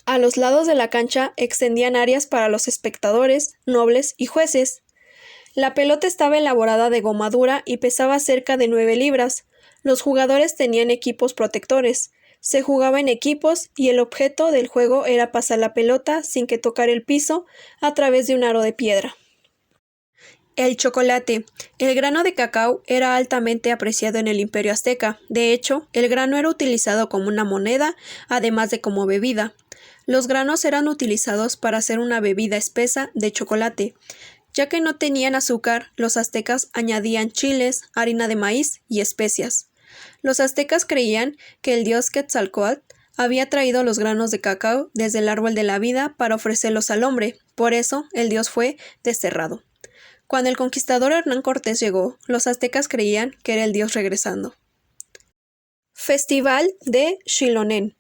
A los lados de la cancha extendían áreas para los espectadores, nobles y jueces. La pelota estaba elaborada de goma dura y pesaba cerca de 9 libras. Los jugadores tenían equipos protectores. Se jugaba en equipos y el objeto del juego era pasar la pelota sin que tocara el piso a través de un aro de piedra. El chocolate. El grano de cacao era altamente apreciado en el Imperio Azteca. De hecho, el grano era utilizado como una moneda, además de como bebida. Los granos eran utilizados para hacer una bebida espesa de chocolate. Ya que no tenían azúcar, los aztecas añadían chiles, harina de maíz y especias. Los aztecas creían que el dios Quetzalcóatl había traído los granos de cacao desde el árbol de la vida para ofrecerlos al hombre, por eso el dios fue desterrado. Cuando el conquistador Hernán Cortés llegó, los aztecas creían que era el dios regresando. Festival de Xilonen.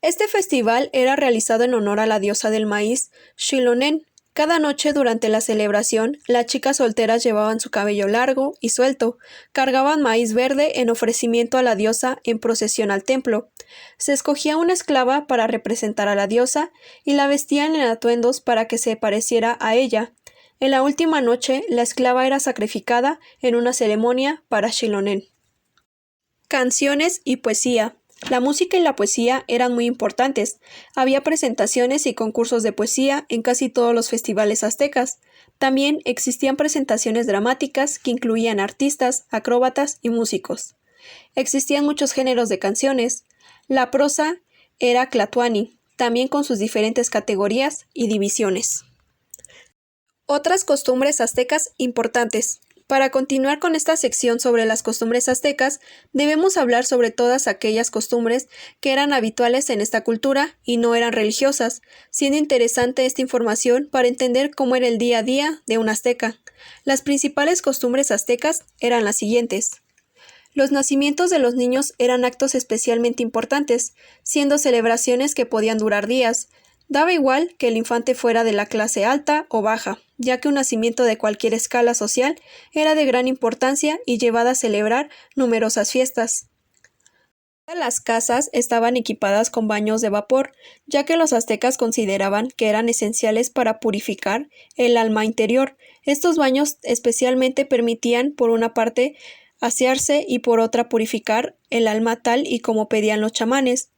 Este festival era realizado en honor a la diosa del maíz, Xilonen. Cada noche durante la celebración, las chicas solteras llevaban su cabello largo y suelto, cargaban maíz verde en ofrecimiento a la diosa en procesión al templo. Se escogía una esclava para representar a la diosa y la vestían en atuendos para que se pareciera a ella. En la última noche, la esclava era sacrificada en una ceremonia para Xilonen. Canciones y poesía. La música y la poesía eran muy importantes. Había presentaciones y concursos de poesía en casi todos los festivales aztecas. También existían presentaciones dramáticas que incluían artistas, acróbatas y músicos. Existían muchos géneros de canciones. La prosa era tlatoani, también con sus diferentes categorías y divisiones. Otras costumbres aztecas importantes. Para continuar con esta sección sobre las costumbres aztecas, debemos hablar sobre todas aquellas costumbres que eran habituales en esta cultura y no eran religiosas, siendo interesante esta información para entender cómo era el día a día de un azteca. Las principales costumbres aztecas eran las siguientes. Los nacimientos de los niños eran actos especialmente importantes, siendo celebraciones que podían durar días. Daba igual que el infante fuera de la clase alta o baja, ya que un nacimiento de cualquier escala social era de gran importancia y llevaba a celebrar numerosas fiestas. Todas las casas estaban equipadas con baños de vapor, ya que los aztecas consideraban que eran esenciales para purificar el alma interior. Estos baños especialmente permitían, por una parte, asearse y por otra purificar el alma tal y como pedían los chamanes.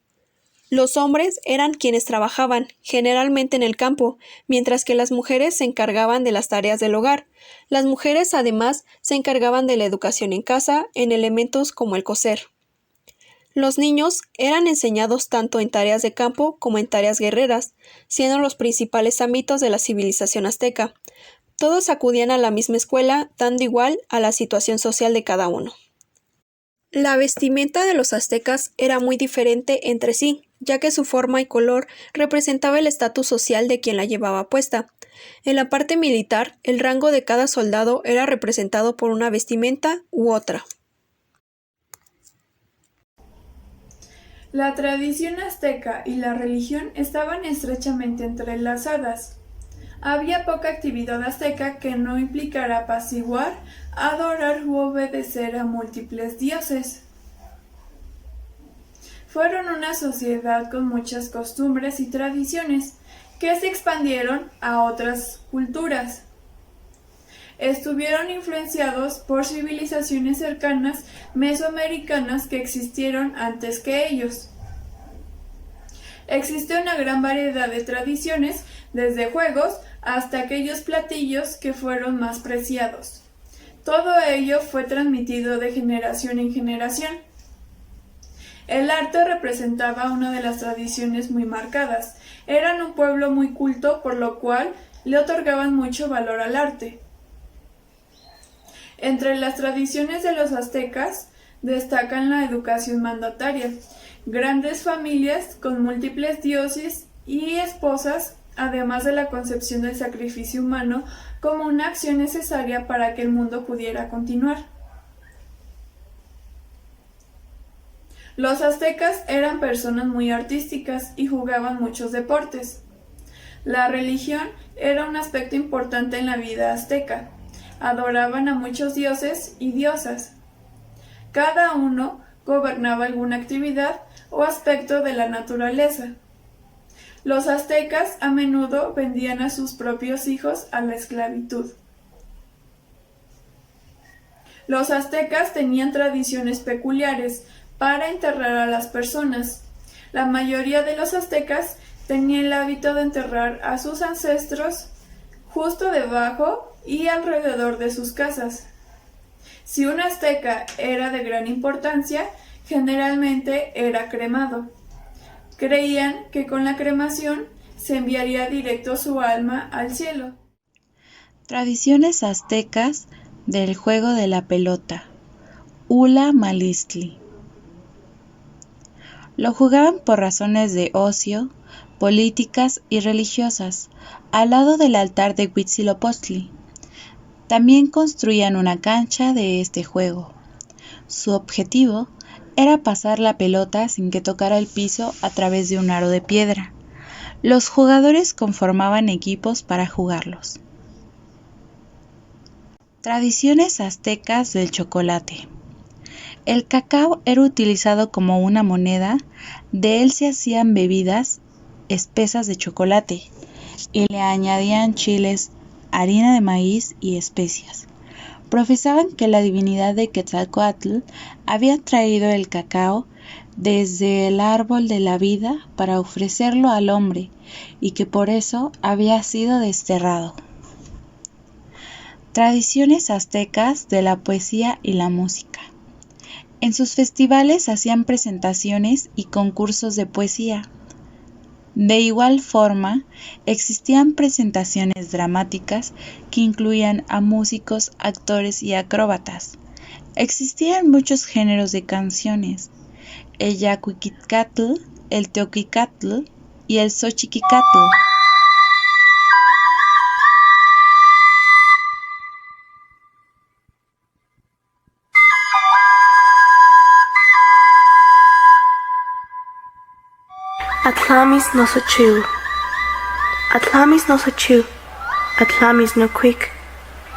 Los hombres eran quienes trabajaban, generalmente en el campo, mientras que las mujeres se encargaban de las tareas del hogar. Las mujeres, además, se encargaban de la educación en casa, en elementos como el coser. Los niños eran enseñados tanto en tareas de campo como en tareas guerreras, siendo los principales ámbitos de la civilización azteca. Todos acudían a la misma escuela, dando igual a la situación social de cada uno. La vestimenta de los aztecas era muy diferente entre sí, ya que su forma y color representaba el estatus social de quien la llevaba puesta. En la parte militar, el rango de cada soldado era representado por una vestimenta u otra. La tradición azteca y la religión estaban estrechamente entrelazadas. Había poca actividad azteca que no implicara apaciguar, adorar u obedecer a múltiples dioses. Fueron una sociedad con muchas costumbres y tradiciones que se expandieron a otras culturas. Estuvieron influenciados por civilizaciones cercanas mesoamericanas que existieron antes que ellos. Existe una gran variedad de tradiciones, desde juegos hasta aquellos platillos que fueron más preciados. Todo ello fue transmitido de generación en generación. El arte representaba una de las tradiciones muy marcadas. Eran un pueblo muy culto, por lo cual le otorgaban mucho valor al arte. Entre las tradiciones de los aztecas destacan la educación mandataria, grandes familias con múltiples dioses y esposas, además de la concepción del sacrificio humano como una acción necesaria para que el mundo pudiera continuar. Los aztecas eran personas muy artísticas y jugaban muchos deportes. La religión era un aspecto importante en la vida azteca. Adoraban a muchos dioses y diosas. Cada uno gobernaba alguna actividad o aspecto de la naturaleza. Los aztecas a menudo vendían a sus propios hijos a la esclavitud. Los aztecas tenían tradiciones peculiares para enterrar a las personas. La mayoría de los aztecas tenía el hábito de enterrar a sus ancestros justo debajo y alrededor de sus casas. Si un azteca era de gran importancia, generalmente era cremado. Creían que con la cremación se enviaría directo su alma al cielo. Tradiciones aztecas del juego de la pelota. Ula Malistli. Lo jugaban por razones de ocio, políticas y religiosas, al lado del altar de Huitzilopochtli. También construían una cancha de este juego. Su objetivo era pasar la pelota sin que tocara el piso a través de un aro de piedra. Los jugadores conformaban equipos para jugarlos. Tradiciones aztecas del chocolate. El cacao era utilizado como una moneda, de él se hacían bebidas espesas de chocolate y le añadían chiles, harina de maíz y especias. Profesaban que la divinidad de Quetzalcóatl había traído el cacao desde el árbol de la vida para ofrecerlo al hombre y que por eso había sido desterrado. Tradiciones aztecas de la poesía y la música. En sus festivales hacían presentaciones y concursos de poesía. De igual forma, existían presentaciones dramáticas que incluían a músicos, actores y acróbatas. Existían muchos géneros de canciones: el yacuicatl, el teoquicatl y el xochiquicatl. Atlamis no sochu, Atlamis no sochu, Atlamis no quick,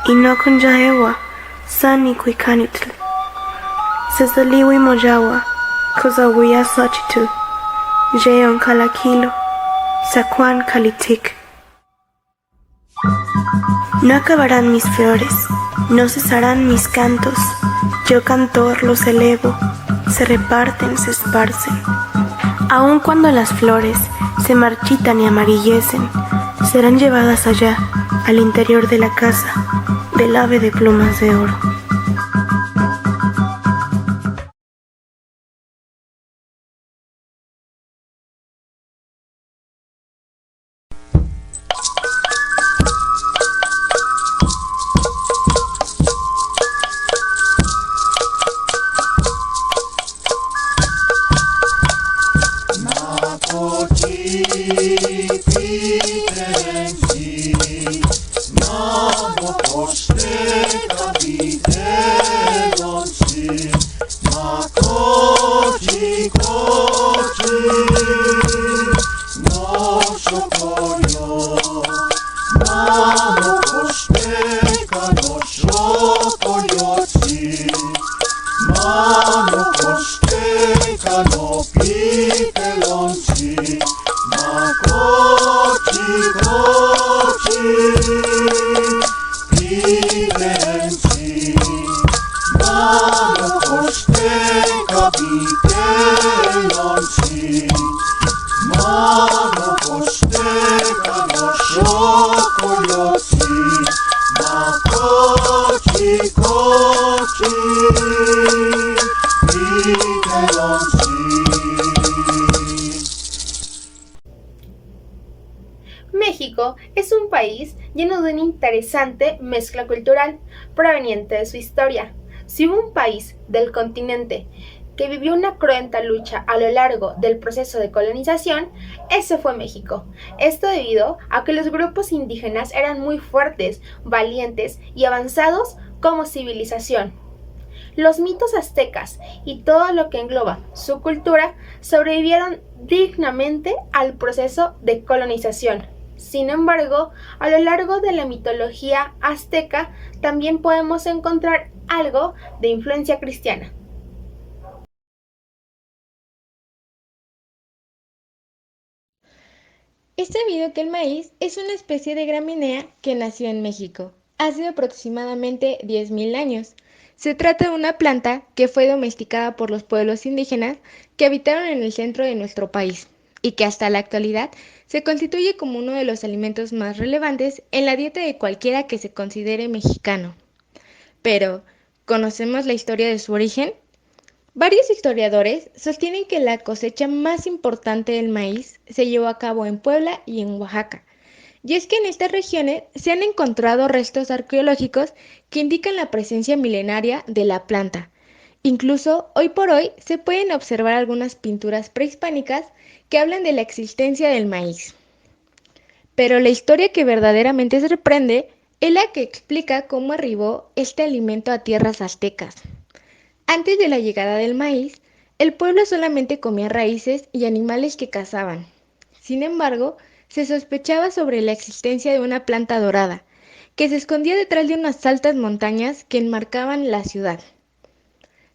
y no con jaewa, san y quicanitl. Sesaliwi mojawa, kozawiya sochitu, jeon kalakilo, sacuan kalitik. No acabarán mis flores, no cesarán mis cantos, yo cantor los elevo, se reparten, se esparcen. Aun cuando las flores se marchitan y amarillecen, serán llevadas allá, al interior de la casa, del ave de plumas de oro. Makochi México es un país lleno de una interesante mezcla cultural proveniente de su historia. Si hubo un país del continente que vivió una cruenta lucha a lo largo del proceso de colonización, ese fue México. Esto debido a que los grupos indígenas eran muy fuertes, valientes y avanzados como civilización. Los mitos aztecas y todo lo que engloba su cultura sobrevivieron dignamente al proceso de colonización. Sin embargo, a lo largo de la mitología azteca también podemos encontrar algo de influencia cristiana. Es sabido que el maíz es una especie de gramínea que nació en México hace aproximadamente 10.000 años. Se trata de una planta que fue domesticada por los pueblos indígenas que habitaron en el centro de nuestro país y que hasta la actualidad se constituye como uno de los alimentos más relevantes en la dieta de cualquiera que se considere mexicano. Pero, ¿conocemos la historia de su origen? Varios historiadores sostienen que la cosecha más importante del maíz se llevó a cabo en Puebla y en Oaxaca. Y es que en estas regiones se han encontrado restos arqueológicos que indican la presencia milenaria de la planta. Incluso hoy por hoy se pueden observar algunas pinturas prehispánicas que hablan de la existencia del maíz. Pero la historia que verdaderamente sorprende es la que explica cómo arribó este alimento a tierras aztecas. Antes de la llegada del maíz, el pueblo solamente comía raíces y animales que cazaban. Sin embargo, se sospechaba sobre la existencia de una planta dorada, que se escondía detrás de unas altas montañas que enmarcaban la ciudad.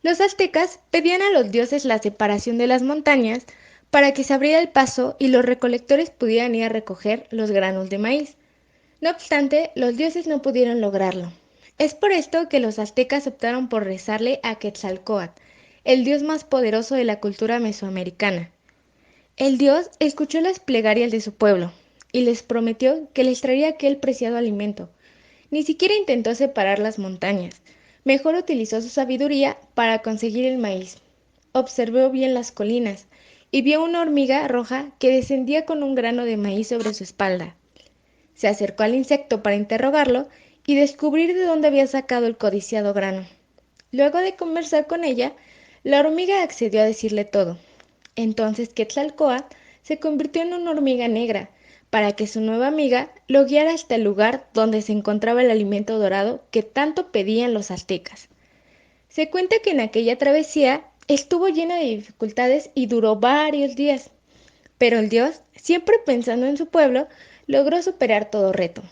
Los aztecas pedían a los dioses la separación de las montañas para que se abriera el paso y los recolectores pudieran ir a recoger los granos de maíz. No obstante, los dioses no pudieron lograrlo. Es por esto que los aztecas optaron por rezarle a Quetzalcóatl, el dios más poderoso de la cultura mesoamericana. El dios escuchó las plegarias de su pueblo y les prometió que les traería aquel preciado alimento. Ni siquiera intentó separar las montañas, mejor utilizó su sabiduría para conseguir el maíz. Observó bien las colinas y vio una hormiga roja que descendía con un grano de maíz sobre su espalda. Se acercó al insecto para interrogarlo y descubrir de dónde había sacado el codiciado grano. Luego de conversar con ella, la hormiga accedió a decirle todo. Entonces Quetzalcóatl se convirtió en una hormiga negra para que su nueva amiga lo guiara hasta el lugar donde se encontraba el alimento dorado que tanto pedían los aztecas. Se cuenta que en aquella travesía estuvo llena de dificultades y duró varios días, pero el dios, siempre pensando en su pueblo, logró superar todo reto.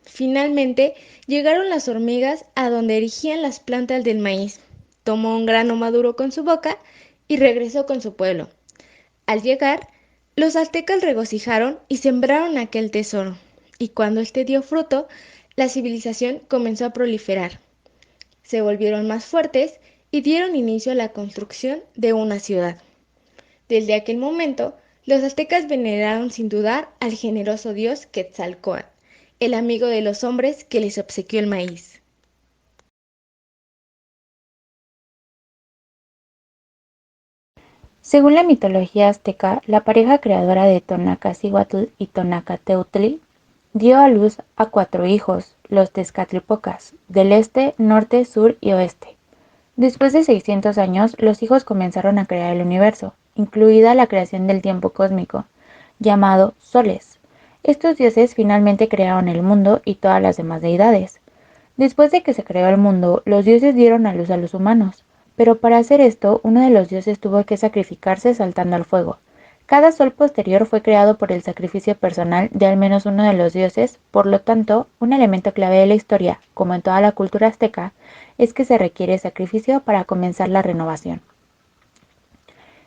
Finalmente llegaron las hormigas a donde erigían las plantas del maíz. Tomó un grano maduro con su boca y regresó con su pueblo. Al llegar, los aztecas regocijaron y sembraron aquel tesoro, y cuando este dio fruto, la civilización comenzó a proliferar. Se volvieron más fuertes y dieron inicio a la construcción de una ciudad. Desde aquel momento, los aztecas veneraron sin dudar al generoso dios Quetzalcóatl, el amigo de los hombres que les obsequió el maíz. Según la mitología azteca, la pareja creadora de Tonacacíhuatl y Tonacateutli dio a luz a 4 hijos, los Tezcatlipocas, del este, norte, sur y oeste. Después de 600 años, los hijos comenzaron a crear el universo, incluida la creación del tiempo cósmico, llamado soles. Estos dioses finalmente crearon el mundo y todas las demás deidades. Después de que se creó el mundo, los dioses dieron a luz a los humanos. Pero para hacer esto, uno de los dioses tuvo que sacrificarse saltando al fuego. Cada sol posterior fue creado por el sacrificio personal de al menos uno de los dioses, por lo tanto, un elemento clave de la historia, como en toda la cultura azteca, es que se requiere sacrificio para comenzar la renovación.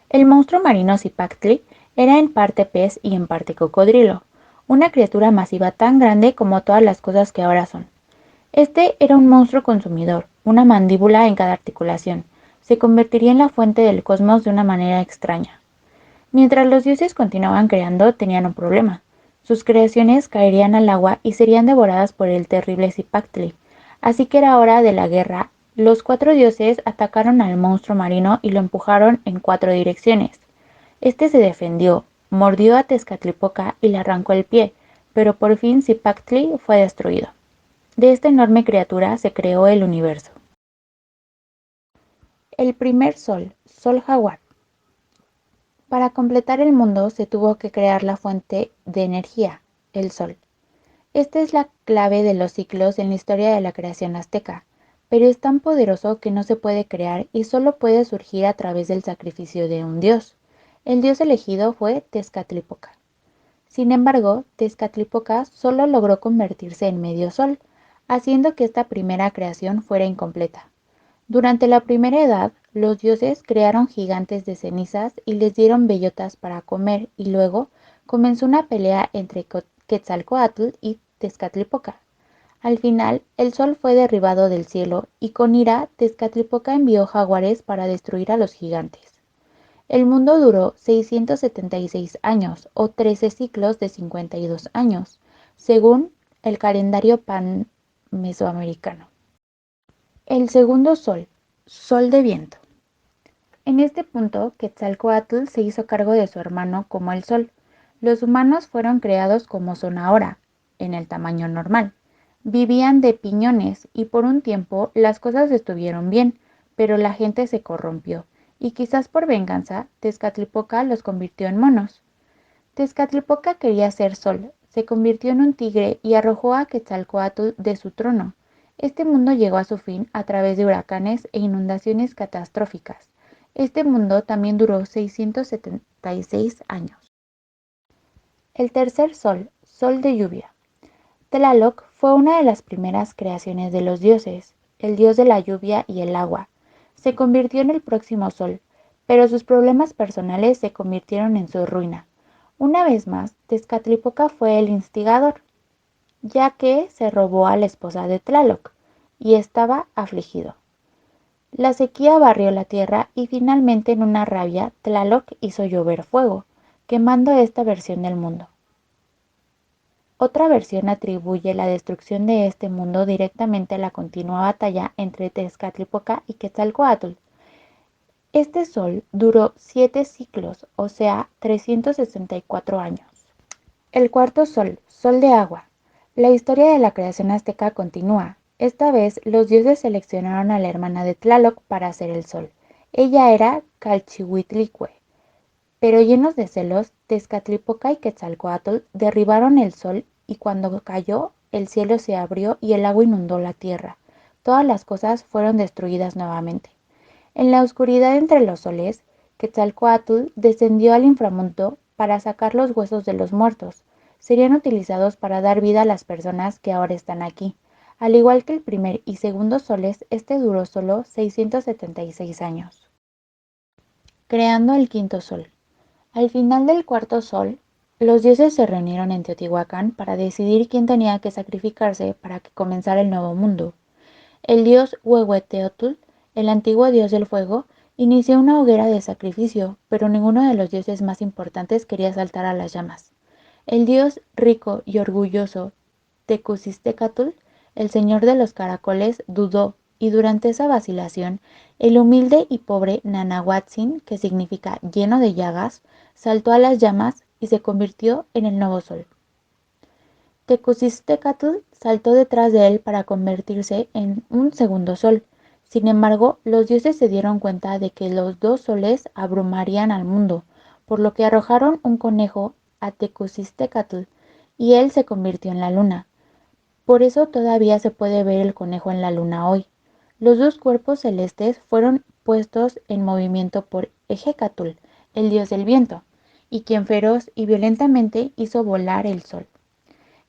El monstruo marino Zipactli era en parte pez y en parte cocodrilo. una criatura masiva tan grande como todas las cosas que ahora son. Este era un monstruo consumidor, una mandíbula en cada articulación. Se convertiría en la fuente del cosmos de una manera extraña. Mientras los dioses continuaban creando, tenían un problema. Sus creaciones caerían al agua y serían devoradas por el terrible Zipactli. Así que era hora de la guerra. Los 4 dioses atacaron al monstruo marino y lo empujaron en 4 direcciones. Este se defendió, mordió a Tezcatlipoca y le arrancó el pie, pero por fin Zipactli fue destruido. De esta enorme criatura se creó el universo. El primer sol, Sol Jaguar. Para completar el mundo se tuvo que crear la fuente de energía, el sol. Esta es la clave de los ciclos en la historia de la creación azteca, pero es tan poderoso que no se puede crear y solo puede surgir a través del sacrificio de un dios. El dios elegido fue Tezcatlipoca. Sin embargo, Tezcatlipoca solo logró convertirse en medio sol, haciendo que esta primera creación fuera incompleta. Durante la primera edad, los dioses crearon gigantes de cenizas y les dieron bellotas para comer, y luego comenzó una pelea entre Quetzalcóatl y Tezcatlipoca. Al final, el sol fue derribado del cielo y con ira Tezcatlipoca envió jaguares para destruir a los gigantes. El mundo duró 676 años o 13 ciclos de 52 años, según el calendario pan-mesoamericano. El segundo sol, sol de viento. En este punto, Quetzalcóatl se hizo cargo de su hermano como el sol. Los humanos fueron creados como son ahora, en el tamaño normal. Vivían de piñones y por un tiempo las cosas estuvieron bien, pero la gente se corrompió y quizás por venganza Tezcatlipoca los convirtió en monos. Tezcatlipoca quería ser sol, se convirtió en un tigre y arrojó a Quetzalcóatl de su trono. Este mundo llegó a su fin a través de huracanes e inundaciones catastróficas. Este mundo también duró 676 años. El tercer sol, sol de lluvia. Tlaloc fue una de las primeras creaciones de los dioses, el dios de la lluvia y el agua. Se convirtió en el próximo sol, pero sus problemas personales se convirtieron en su ruina. Una vez más, Tezcatlipoca fue el instigador, ya que se robó a la esposa de Tlaloc, y estaba afligido. La sequía barrió la tierra y finalmente en una rabia Tlaloc hizo llover fuego, quemando esta versión del mundo. Otra versión atribuye la destrucción de este mundo directamente a la continua batalla entre Tezcatlipoca y Quetzalcóatl. Este sol duró 7 ciclos, o sea, 364 años. El cuarto sol, sol de agua. La historia de la creación azteca continúa. Esta vez, los dioses seleccionaron a la hermana de Tlaloc para ser el sol. Ella era Calchihuitlicue. Pero llenos de celos, Tezcatlipoca y Quetzalcóatl derribaron el sol y cuando cayó, el cielo se abrió y el agua inundó la tierra. Todas las cosas fueron destruidas nuevamente. En la oscuridad entre los soles, Quetzalcóatl descendió al inframundo para sacar los huesos de los muertos. Serían utilizados para dar vida a las personas que ahora están aquí. Al igual que el primer y segundo soles, este duró solo 676 años. Creando el quinto sol. Al final del cuarto sol, los dioses se reunieron en Teotihuacán para decidir quién tenía que sacrificarse para que comenzara el nuevo mundo. El dios Huehueteotl, el antiguo dios del fuego, inició una hoguera de sacrificio, pero ninguno de los dioses más importantes quería saltar a las llamas. El dios rico y orgulloso Tecusistecatl, el señor de los caracoles, dudó, y durante esa vacilación, el humilde y pobre Nanahuatzin, que significa lleno de llagas, saltó a las llamas y se convirtió en el nuevo sol. Tecusistecatl saltó detrás de él para convertirse en un segundo sol. Sin embargo, los dioses se dieron cuenta de que los dos soles abrumarían al mundo, por lo que arrojaron un conejo a Tecusistecatl y él se convirtió en la luna. Por eso todavía se puede ver el conejo en la luna hoy. Los dos cuerpos celestes fueron puestos en movimiento por Ejecatl, el dios del viento, y quien feroz y violentamente hizo volar el sol.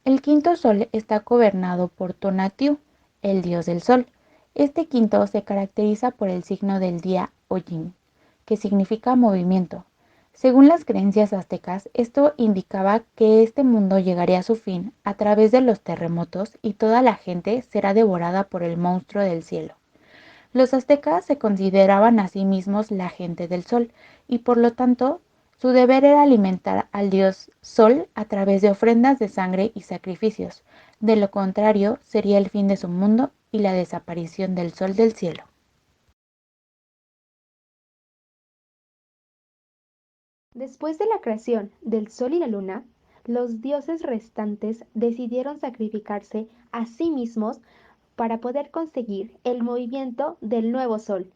El quinto sol está gobernado por Tonatiuh, el dios del sol. Este quinto se caracteriza por el signo del día Oyin, que significa movimiento. Según las creencias aztecas, esto indicaba que este mundo llegaría a su fin a través de los terremotos y toda la gente será devorada por el monstruo del cielo. Los aztecas se consideraban a sí mismos la gente del sol y por lo tanto su deber era alimentar al dios Sol a través de ofrendas de sangre y sacrificios. De lo contrario, sería el fin de su mundo y la desaparición del sol del cielo. Después de la creación del Sol y la Luna, los dioses restantes decidieron sacrificarse a sí mismos para poder conseguir el movimiento del nuevo Sol.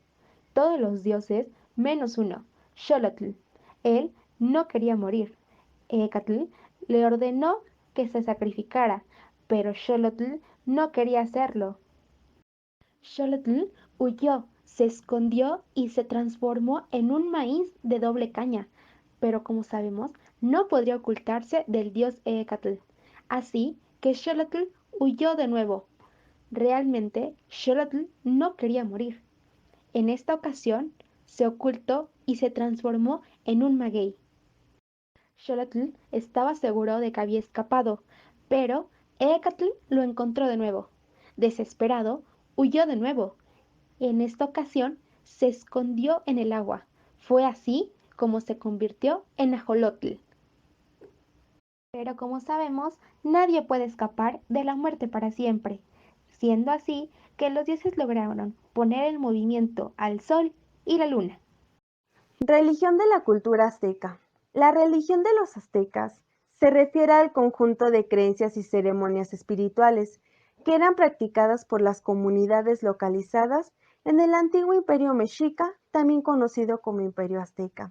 Todos los dioses menos uno, Xolotl. Él no quería morir. Écatl le ordenó que se sacrificara, pero Xolotl no quería hacerlo. Xolotl huyó, se escondió y se transformó en un maíz de doble caña, pero como sabemos, no podría ocultarse del dios Écatl. Así que Xolotl huyó de nuevo. Realmente, Xolotl no quería morir. En esta ocasión, se ocultó y se transformó en un maguey. Xolotl estaba seguro de que había escapado, pero Écatl lo encontró de nuevo. Desesperado, huyó de nuevo. En esta ocasión, se escondió en el agua. Fue así como se convirtió en Ajolotl. Pero como sabemos, nadie puede escapar de la muerte para siempre, siendo así que los dioses lograron poner en movimiento al sol y la luna. Religión de la cultura azteca. La religión de los aztecas se refiere al conjunto de creencias y ceremonias espirituales que eran practicadas por las comunidades localizadas en el antiguo imperio mexica, también conocido como imperio azteca.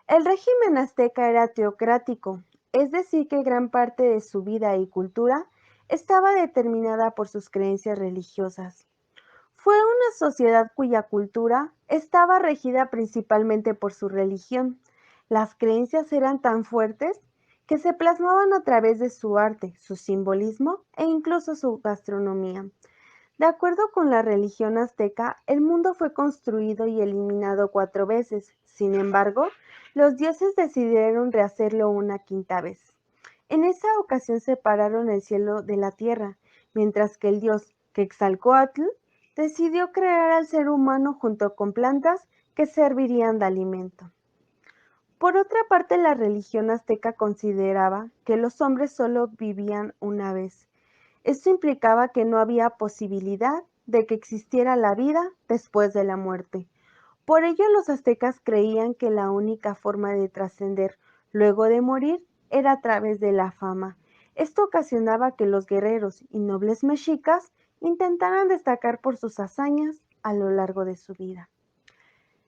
El régimen azteca era teocrático, es decir, que gran parte de su vida y cultura estaba determinada por sus creencias religiosas. Fue una sociedad cuya cultura estaba regida principalmente por su religión. Las creencias eran tan fuertes que se plasmaban a través de su arte, su simbolismo e incluso su gastronomía. De acuerdo con la religión azteca, el mundo fue construido y eliminado 4 veces. Sin embargo, los dioses decidieron rehacerlo una 5ª vez. En esa ocasión separaron el cielo de la tierra, mientras que el dios Quetzalcóatl decidió crear al ser humano junto con plantas que servirían de alimento. Por otra parte, la religión azteca consideraba que los hombres solo vivían una vez. Esto implicaba que no había posibilidad de que existiera la vida después de la muerte. Por ello, los aztecas creían que la única forma de trascender luego de morir era a través de la fama. Esto ocasionaba que los guerreros y nobles mexicas intentaran destacar por sus hazañas a lo largo de su vida.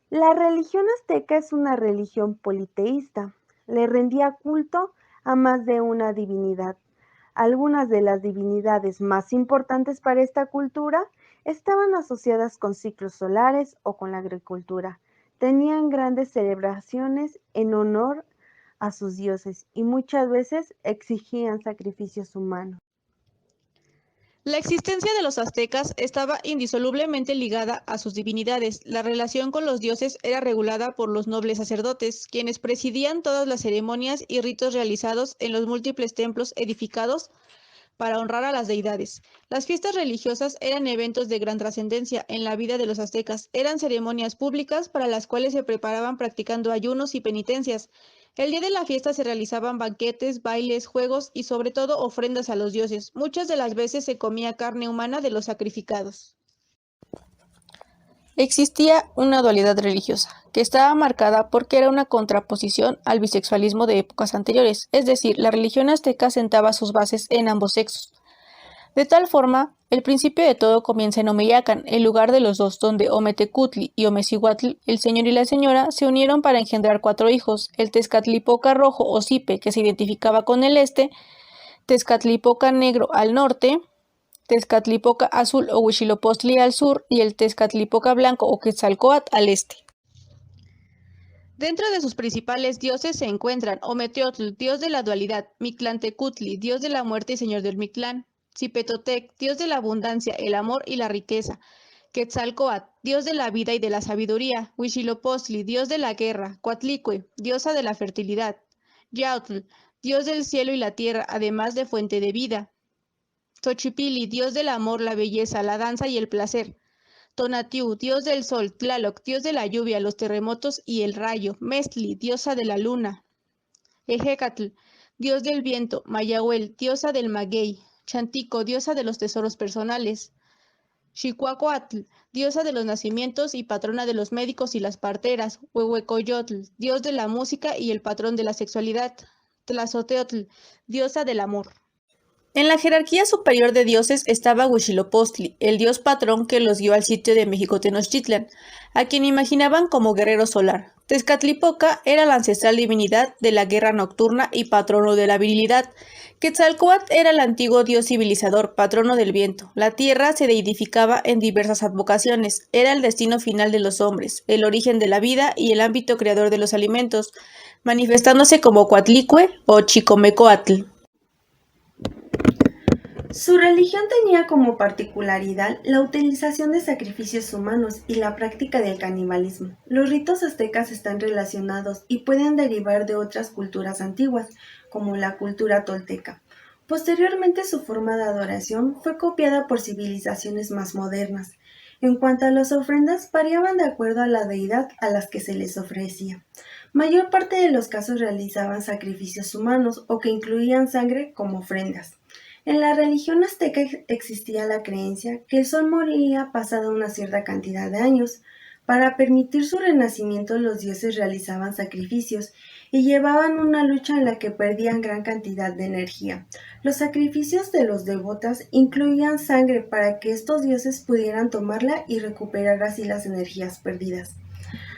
La religión azteca es una religión politeísta. Le rendía culto a más de una divinidad. Algunas de las divinidades más importantes para esta cultura estaban asociadas con ciclos solares o con la agricultura. Tenían grandes celebraciones en honor a sus dioses y muchas veces exigían sacrificios humanos. La existencia de los aztecas estaba indisolublemente ligada a sus divinidades. La relación con los dioses era regulada por los nobles sacerdotes, quienes presidían todas las ceremonias y ritos realizados en los múltiples templos edificados para honrar a las deidades. Las fiestas religiosas eran eventos de gran trascendencia en la vida de los aztecas. Eran ceremonias públicas para las cuales se preparaban practicando ayunos y penitencias. El día de la fiesta se realizaban banquetes, bailes, juegos y sobre todo ofrendas a los dioses. Muchas de las veces se comía carne humana de los sacrificados. Existía una dualidad religiosa, que estaba marcada porque era una contraposición al bisexualismo de épocas anteriores, es decir, la religión azteca sentaba sus bases en ambos sexos. De tal forma, el principio de todo comienza en Omeyacan, el lugar de los dos, donde Ometecutli y Omecihuatl, el señor y la señora, se unieron para engendrar 4 hijos, el Tezcatlipoca rojo o Zipe, que se identificaba con el este, Tezcatlipoca negro al norte, Tezcatlipoca azul o Huitzilopochtli al sur y el Tezcatlipoca blanco o Quetzalcóatl al este. Dentro de sus principales dioses se encuentran Ometeotl, dios de la dualidad, Mictlantecutli, dios de la muerte y señor del Mictlán, Zipetotec, dios de la abundancia, el amor y la riqueza, Quetzalcóatl, dios de la vida y de la sabiduría. Huitzilopochtli, dios de la guerra. Coatlicue, diosa de la fertilidad. Yautl, dios del cielo y la tierra, además de fuente de vida. Xochipilli, dios del amor, la belleza, la danza y el placer. Tonatiuh, dios del sol. Tlaloc, dios de la lluvia, los terremotos y el rayo. Mestli, diosa de la luna. Ejecatl, dios del viento. Mayahuel, diosa del maguey. Chantico, diosa de los tesoros personales. Xicuacoatl, diosa de los nacimientos y patrona de los médicos y las parteras. Huehuecoyotl, dios de la música y el patrón de la sexualidad. Tlazoteotl, diosa del amor. En la jerarquía superior de dioses estaba Huitzilopochtli, el dios patrón que los guió al sitio de México Tenochtitlan, a quien imaginaban como guerrero solar. Tezcatlipoca era la ancestral divinidad de la guerra nocturna y patrono de la virilidad. Quetzalcóatl era el antiguo dios civilizador, patrono del viento. La tierra se deidificaba en diversas advocaciones. Era el destino final de los hombres, el origen de la vida y el ámbito creador de los alimentos, manifestándose como Coatlicue o Chicomecoatl. Su religión tenía como particularidad la utilización de sacrificios humanos y la práctica del canibalismo. Los ritos aztecas están relacionados y pueden derivar de otras culturas antiguas, como la cultura tolteca. Posteriormente, su forma de adoración fue copiada por civilizaciones más modernas. En cuanto a las ofrendas, variaban de acuerdo a la deidad a las que se les ofrecía. Mayor parte de los casos realizaban sacrificios humanos o que incluían sangre como ofrendas. En la religión azteca existía la creencia que el sol moría pasada una cierta cantidad de años. Para permitir su renacimiento, los dioses realizaban sacrificios y llevaban una lucha en la que perdían gran cantidad de energía. Los sacrificios de los devotas incluían sangre para que estos dioses pudieran tomarla y recuperar así las energías perdidas.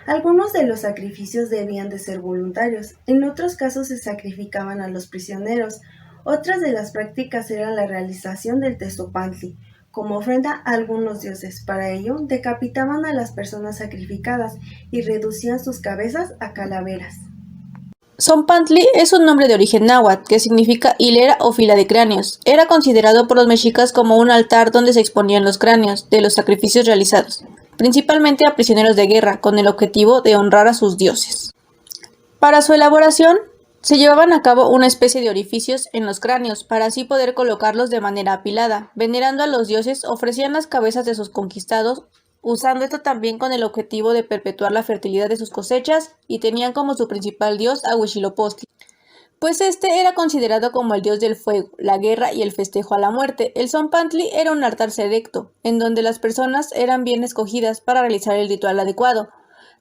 Algunos de los sacrificios debían de ser voluntarios, en otros casos se sacrificaban a los prisioneros. Otras de las prácticas eran la realización del tezopantli, como ofrenda a algunos dioses. Para ello, decapitaban a las personas sacrificadas y reducían sus cabezas a calaveras. Zompantli es un nombre de origen náhuatl que significa hilera o fila de cráneos. Era considerado por los mexicas como un altar donde se exponían los cráneos de los sacrificios realizados, principalmente a prisioneros de guerra, con el objetivo de honrar a sus dioses. Para su elaboración, se llevaban a cabo una especie de orificios en los cráneos para así poder colocarlos de manera apilada. Venerando a los dioses, ofrecían las cabezas de sus conquistados, usando esto también con el objetivo de perpetuar la fertilidad de sus cosechas, y tenían como su principal dios a Huitzilopochtli, pues este era considerado como el dios del fuego, la guerra y el festejo a la muerte. El Zompantli era un altar selecto, en donde las personas eran bien escogidas para realizar el ritual adecuado,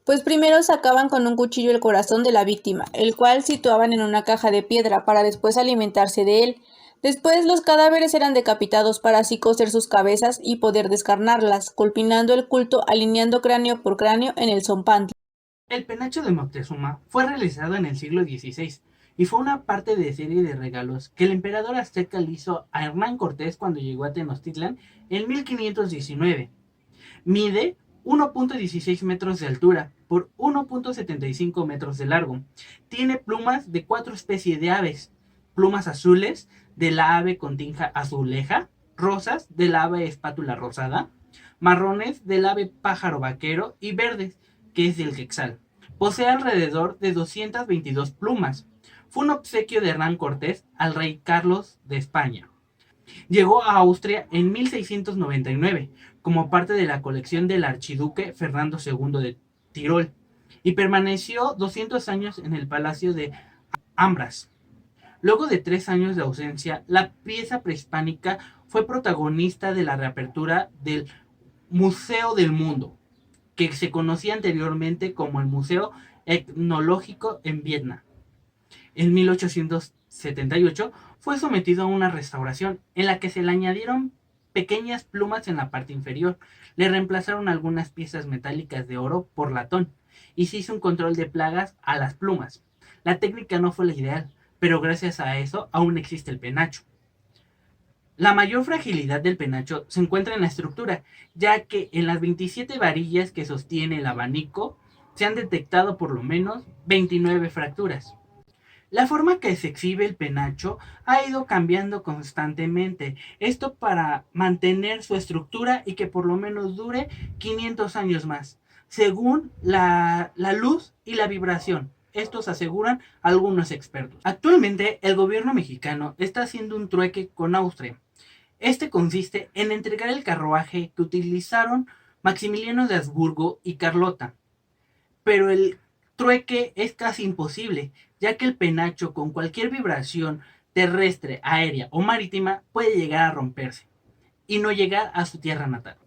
pues primero sacaban con un cuchillo el corazón de la víctima, el cual situaban en una caja de piedra para después alimentarse de él. Después los cadáveres eran decapitados para así coser sus cabezas y poder descarnarlas, culminando el culto alineando cráneo por cráneo en el Zompantli. El penacho de Moctezuma fue realizado en el siglo XVI y fue una parte de serie de regalos que el emperador azteca le hizo a Hernán Cortés cuando llegó a Tenochtitlan en 1519. Mide 1.16 metros de altura por 1.75 metros de largo. Tiene plumas de 4 especies de aves: plumas azules de la ave continja azuleja, rosas de la ave espátula rosada, marrones del ave pájaro vaquero y verdes, que es del quetzal. Posee alrededor de 222 plumas. Fue un obsequio de Hernán Cortés al rey Carlos de España. Llegó a Austria en 1699 como parte de la colección del archiduque Fernando II de Tirol y permaneció 200 años en el palacio de Ambras. Luego de 3 años de ausencia, la pieza prehispánica fue protagonista de la reapertura del Museo del Mundo, que se conocía anteriormente como el Museo Etnológico en Viena. En 1878 fue sometido a una restauración en la que se le añadieron pequeñas plumas en la parte inferior, le reemplazaron algunas piezas metálicas de oro por latón y se hizo un control de plagas a las plumas. La técnica no fue la ideal, pero gracias a eso aún existe el penacho. La mayor fragilidad del penacho se encuentra en la estructura, ya que en las 27 varillas que sostiene el abanico se han detectado por lo menos 29 fracturas. La forma que se exhibe el penacho ha ido cambiando constantemente, esto para mantener su estructura y que por lo menos dure 500 años más, según la luz y la vibración. Estos aseguran algunos expertos. Actualmente el gobierno mexicano está haciendo un trueque con Austria. Este consiste en entregar el carruaje que utilizaron Maximiliano de Habsburgo y Carlota, pero el trueque es casi imposible, ya que el penacho con cualquier vibración terrestre, aérea o marítima puede llegar a romperse y no llegar a su tierra natal.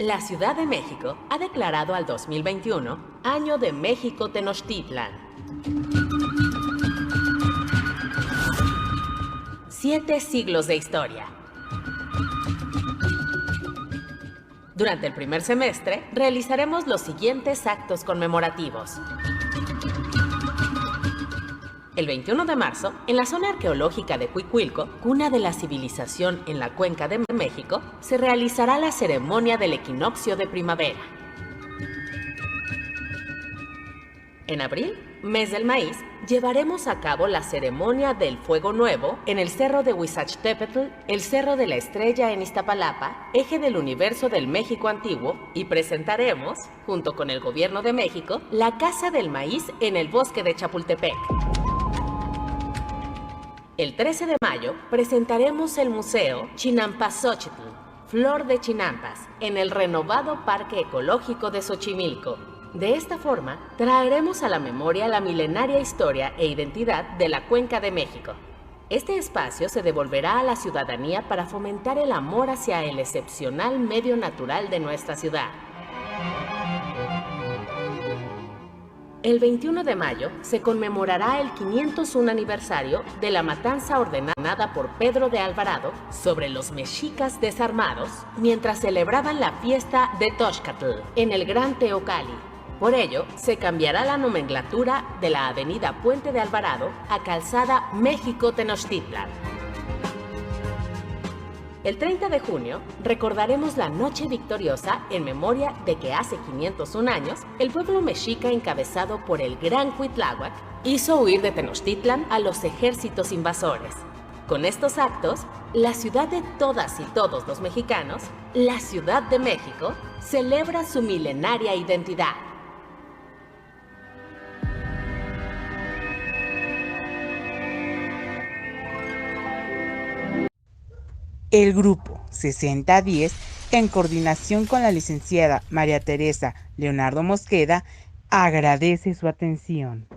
La Ciudad de México ha declarado al 2021 Año de México Tenochtitlan. 7 siglos de historia. Durante el primer semestre realizaremos los siguientes actos conmemorativos. El 21 de marzo, en la zona arqueológica de Cuicuilco, cuna de la civilización en la Cuenca de México, se realizará la ceremonia del equinoccio de primavera. En abril, mes del maíz, llevaremos a cabo la ceremonia del Fuego Nuevo en el Cerro de Huizachtepetl, el Cerro de la Estrella en Iztapalapa, eje del universo del México antiguo, y presentaremos, junto con el Gobierno de México, la Casa del Maíz en el Bosque de Chapultepec. El 13 de mayo presentaremos el Museo Chinampasóchitl, Flor de Chinampas, en el renovado Parque Ecológico de Xochimilco. De esta forma, traeremos a la memoria la milenaria historia e identidad de la Cuenca de México. Este espacio se devolverá a la ciudadanía para fomentar el amor hacia el excepcional medio natural de nuestra ciudad. El 21 de mayo se conmemorará el 501 aniversario de la matanza ordenada por Pedro de Alvarado sobre los mexicas desarmados mientras celebraban la fiesta de Toxcatl en el Gran Teocalli. Por ello, se cambiará la nomenclatura de la avenida Puente de Alvarado a Calzada México-Tenochtitlan. El 30 de junio recordaremos la Noche Victoriosa en memoria de que hace 501 años el pueblo mexica encabezado por el Gran Cuitláhuac hizo huir de Tenochtitlan a los ejércitos invasores. Con estos actos, la ciudad de todas y todos los mexicanos, la Ciudad de México, celebra su milenaria identidad. El grupo 6010, en coordinación con la licenciada María Teresa Leonardo Mosqueda, agradece su atención.